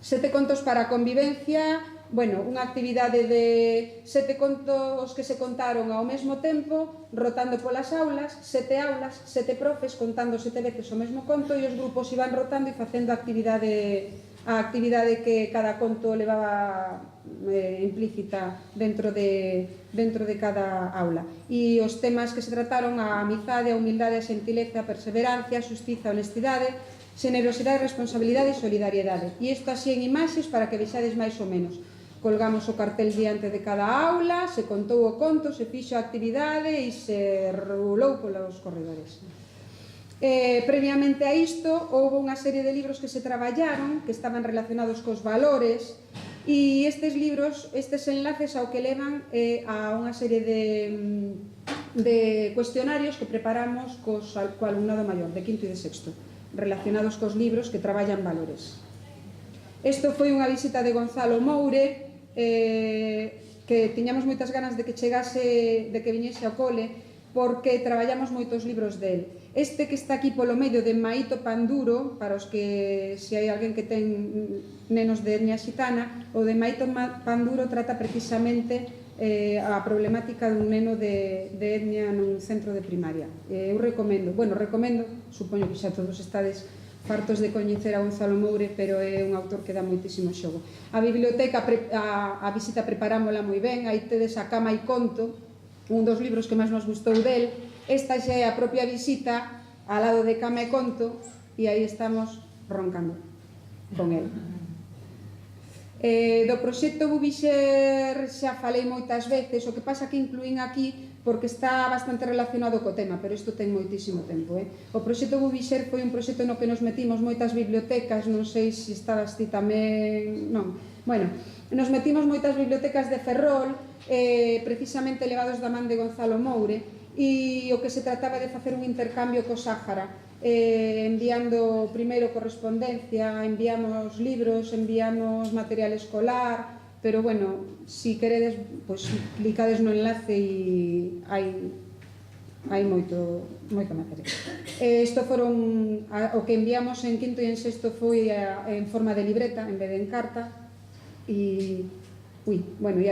7 contos para a convivencia, unha actividade de 7 contos que se contaron ao mesmo tempo, rotando polas aulas, 7 aulas, 7 profes contando 7 veces o mesmo conto, e os grupos iban rotando e facendo a actividade que cada conto levaba implícita dentro de cada aula. E os temas que se trataron: a amizade, a humildade, a xentileza, a perseverancia, a xustiza, a honestidade, xenerosidade, responsabilidade e solidariedade. E isto así en imaxes para que vexades máis ou menos. Colgamos o cartel diante de cada aula, se contou o conto, se fixo a actividade e se rulou polos corredores. Previamente a isto, houve unha serie de libros que se traballaron, que estaban relacionados cos valores, e estes libros, estes enlaces ao que levan a unha serie de cuestionarios que preparamos co alumnado maior, de quinto e de sexto, relacionados cos libros que traballan valores. Isto foi unha visita de Gonzalo Moure, que tiñamos moitas ganas de que chegase, de que viñese ao cole, porque traballamos moitos libros del. Este que está aquí polo medio, de Maito Panduro, para os que, se hai alguén que ten nenos de etnia xitana, o de Maito Panduro trata precisamente a problemática dun neno de etnia nun centro de primaria. Eu recomendo, supoño que xa todos estades fartos de coñecer a Gonzalo Moure, pero é un autor que dá moitísimo xogo. A biblioteca, a visita preparámola moi ben, aí tedes A cama e conto, un dos libros que máis nos gustou del. Esta xa é a propia visita ao lado de Cama e Conto, e aí estamos roncando con el. Do proxecto Bubixer xa falei moitas veces, o que pasa que incluín aquí porque está bastante relacionado co tema, pero isto ten moitísimo tempo. O proxecto Bubixer foi un proxecto no que nos metimos moitas bibliotecas, non sei se estabas ti tamén... Non. Bueno, Nos metimos moitas bibliotecas de Ferrol, precisamente levados da man de Gonzalo Moure, e o que se trataba de facer un intercambio co Sáhara, enviando primeiro correspondencia, enviamos libros, enviamos material escolar, pero bueno, si queredes, pois clicades no enlace e hai moito material. Isto foron, o que enviamos en quinto e en sexto foi en forma de libreta en vez de en carta, e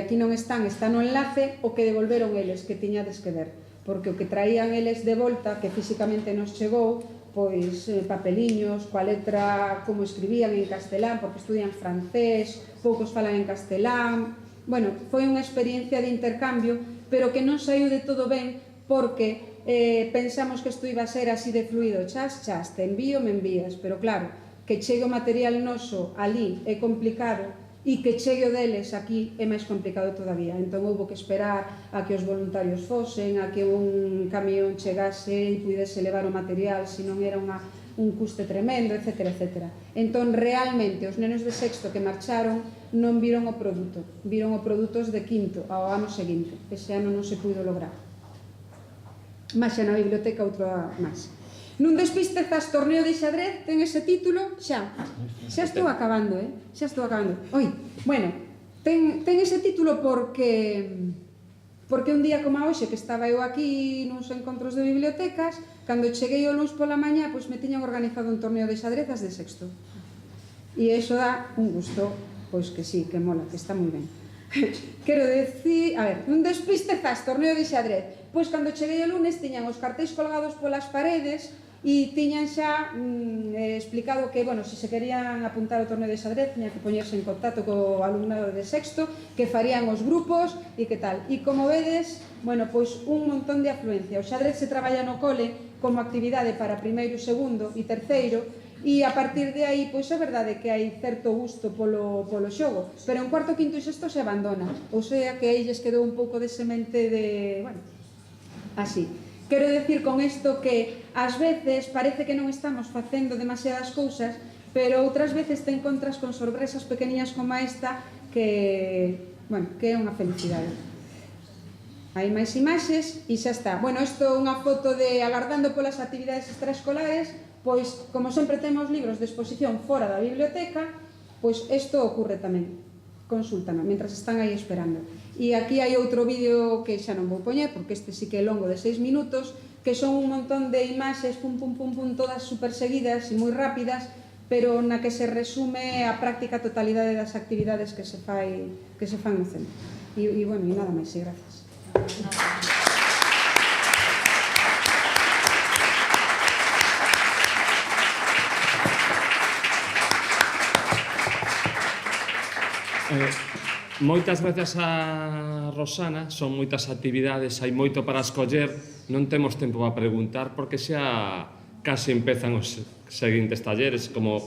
aquí non están no enlace o que devolveron eles, que tiñades que ver, porque o que traían eles de volta, que físicamente nos chegou, pois papeliños, coa letra, como escribían en castelán, porque estudian francés, poucos falan en castelán. Bueno, foi unha experiencia de intercambio, pero que non saiu de todo ben, porque pensamos que isto iba a ser así de fluido, chas, te envío, me envías, pero claro, que chegue o material noso ali é complicado, e que chegue o deles aquí é máis complicado todavía. Entón houve que esperar a que os voluntarios fosen, a que un camión chegase e pudese levar o material, senón era un custe tremendo, etc. Entón realmente os nenos de sexto que marcharon non viron o produto, viron o produtos de quinto ao ano seguinte. Ese ano non se puido lograr. Máis xa na biblioteca outra máis. Nun despistezas torneo de xadrez, ten ese título, xa estou acabando, xa estou acabando. Bueno, ten ese título porque un día como hoxe, que estaba eu aquí nuns encontros de bibliotecas, cando cheguei o luns pola mañá, pois me tiñan organizado un torneo de xadrezas de sexto. E iso dá un gusto, pois que sí, que mola, que está moi ben. Quero decir, a ver, un despistezas torneo de xadrez, pois cando cheguei o lunes tiñan os cartéis colgados polas paredes e tiñan xa explicado que, bueno, se se querían apuntar ao torneo de xadrez, tiñan que poñerse en contacto co alumnado de sexto, que farían os grupos e que tal. E como vedes, bueno, pois un montón de afluencia. O xadrez se traballa no cole como actividade para primeiro, segundo e terceiro, e a partir de aí, pois é verdade que hai certo gusto polo xogo, pero en cuarto, quinto e sexto se abandona, ou sea que aí lles quedou un pouco de semente de, bueno, así. Quero decir con isto que ás veces parece que non estamos facendo demasiadas cousas, pero outras veces te encontras con sorpresas pequeniñas como esta que, bueno, que é unha felicidade. Hai máis imaxes e xa está. Bueno, isto é unha foto de agardando polas actividades extraescolares, pois, como sempre temos libros de exposición fora da biblioteca, pois isto ocurre tamén. Consúltame, mentras están aí esperando. E aquí hai outro vídeo que xa non vou poñer, porque este sí que é longo de 6 minutos, que son un montón de imaxes, todas super seguidas e moi rápidas, pero na que se resume a práctica totalidade das actividades que se fan no centro. E bueno, e nada máis, e gracias. Moitas gracias a Rosana, son moitas actividades, hai moito para escoller, non temos tempo para preguntar porque xa casi empezan os seguintes talleres, como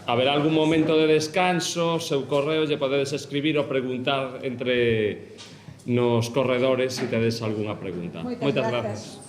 haberá algún momento de descanso, seu correo lle podedes escribir ou preguntar entre nos corredores se tedes algunha pregunta. Moitas grazas.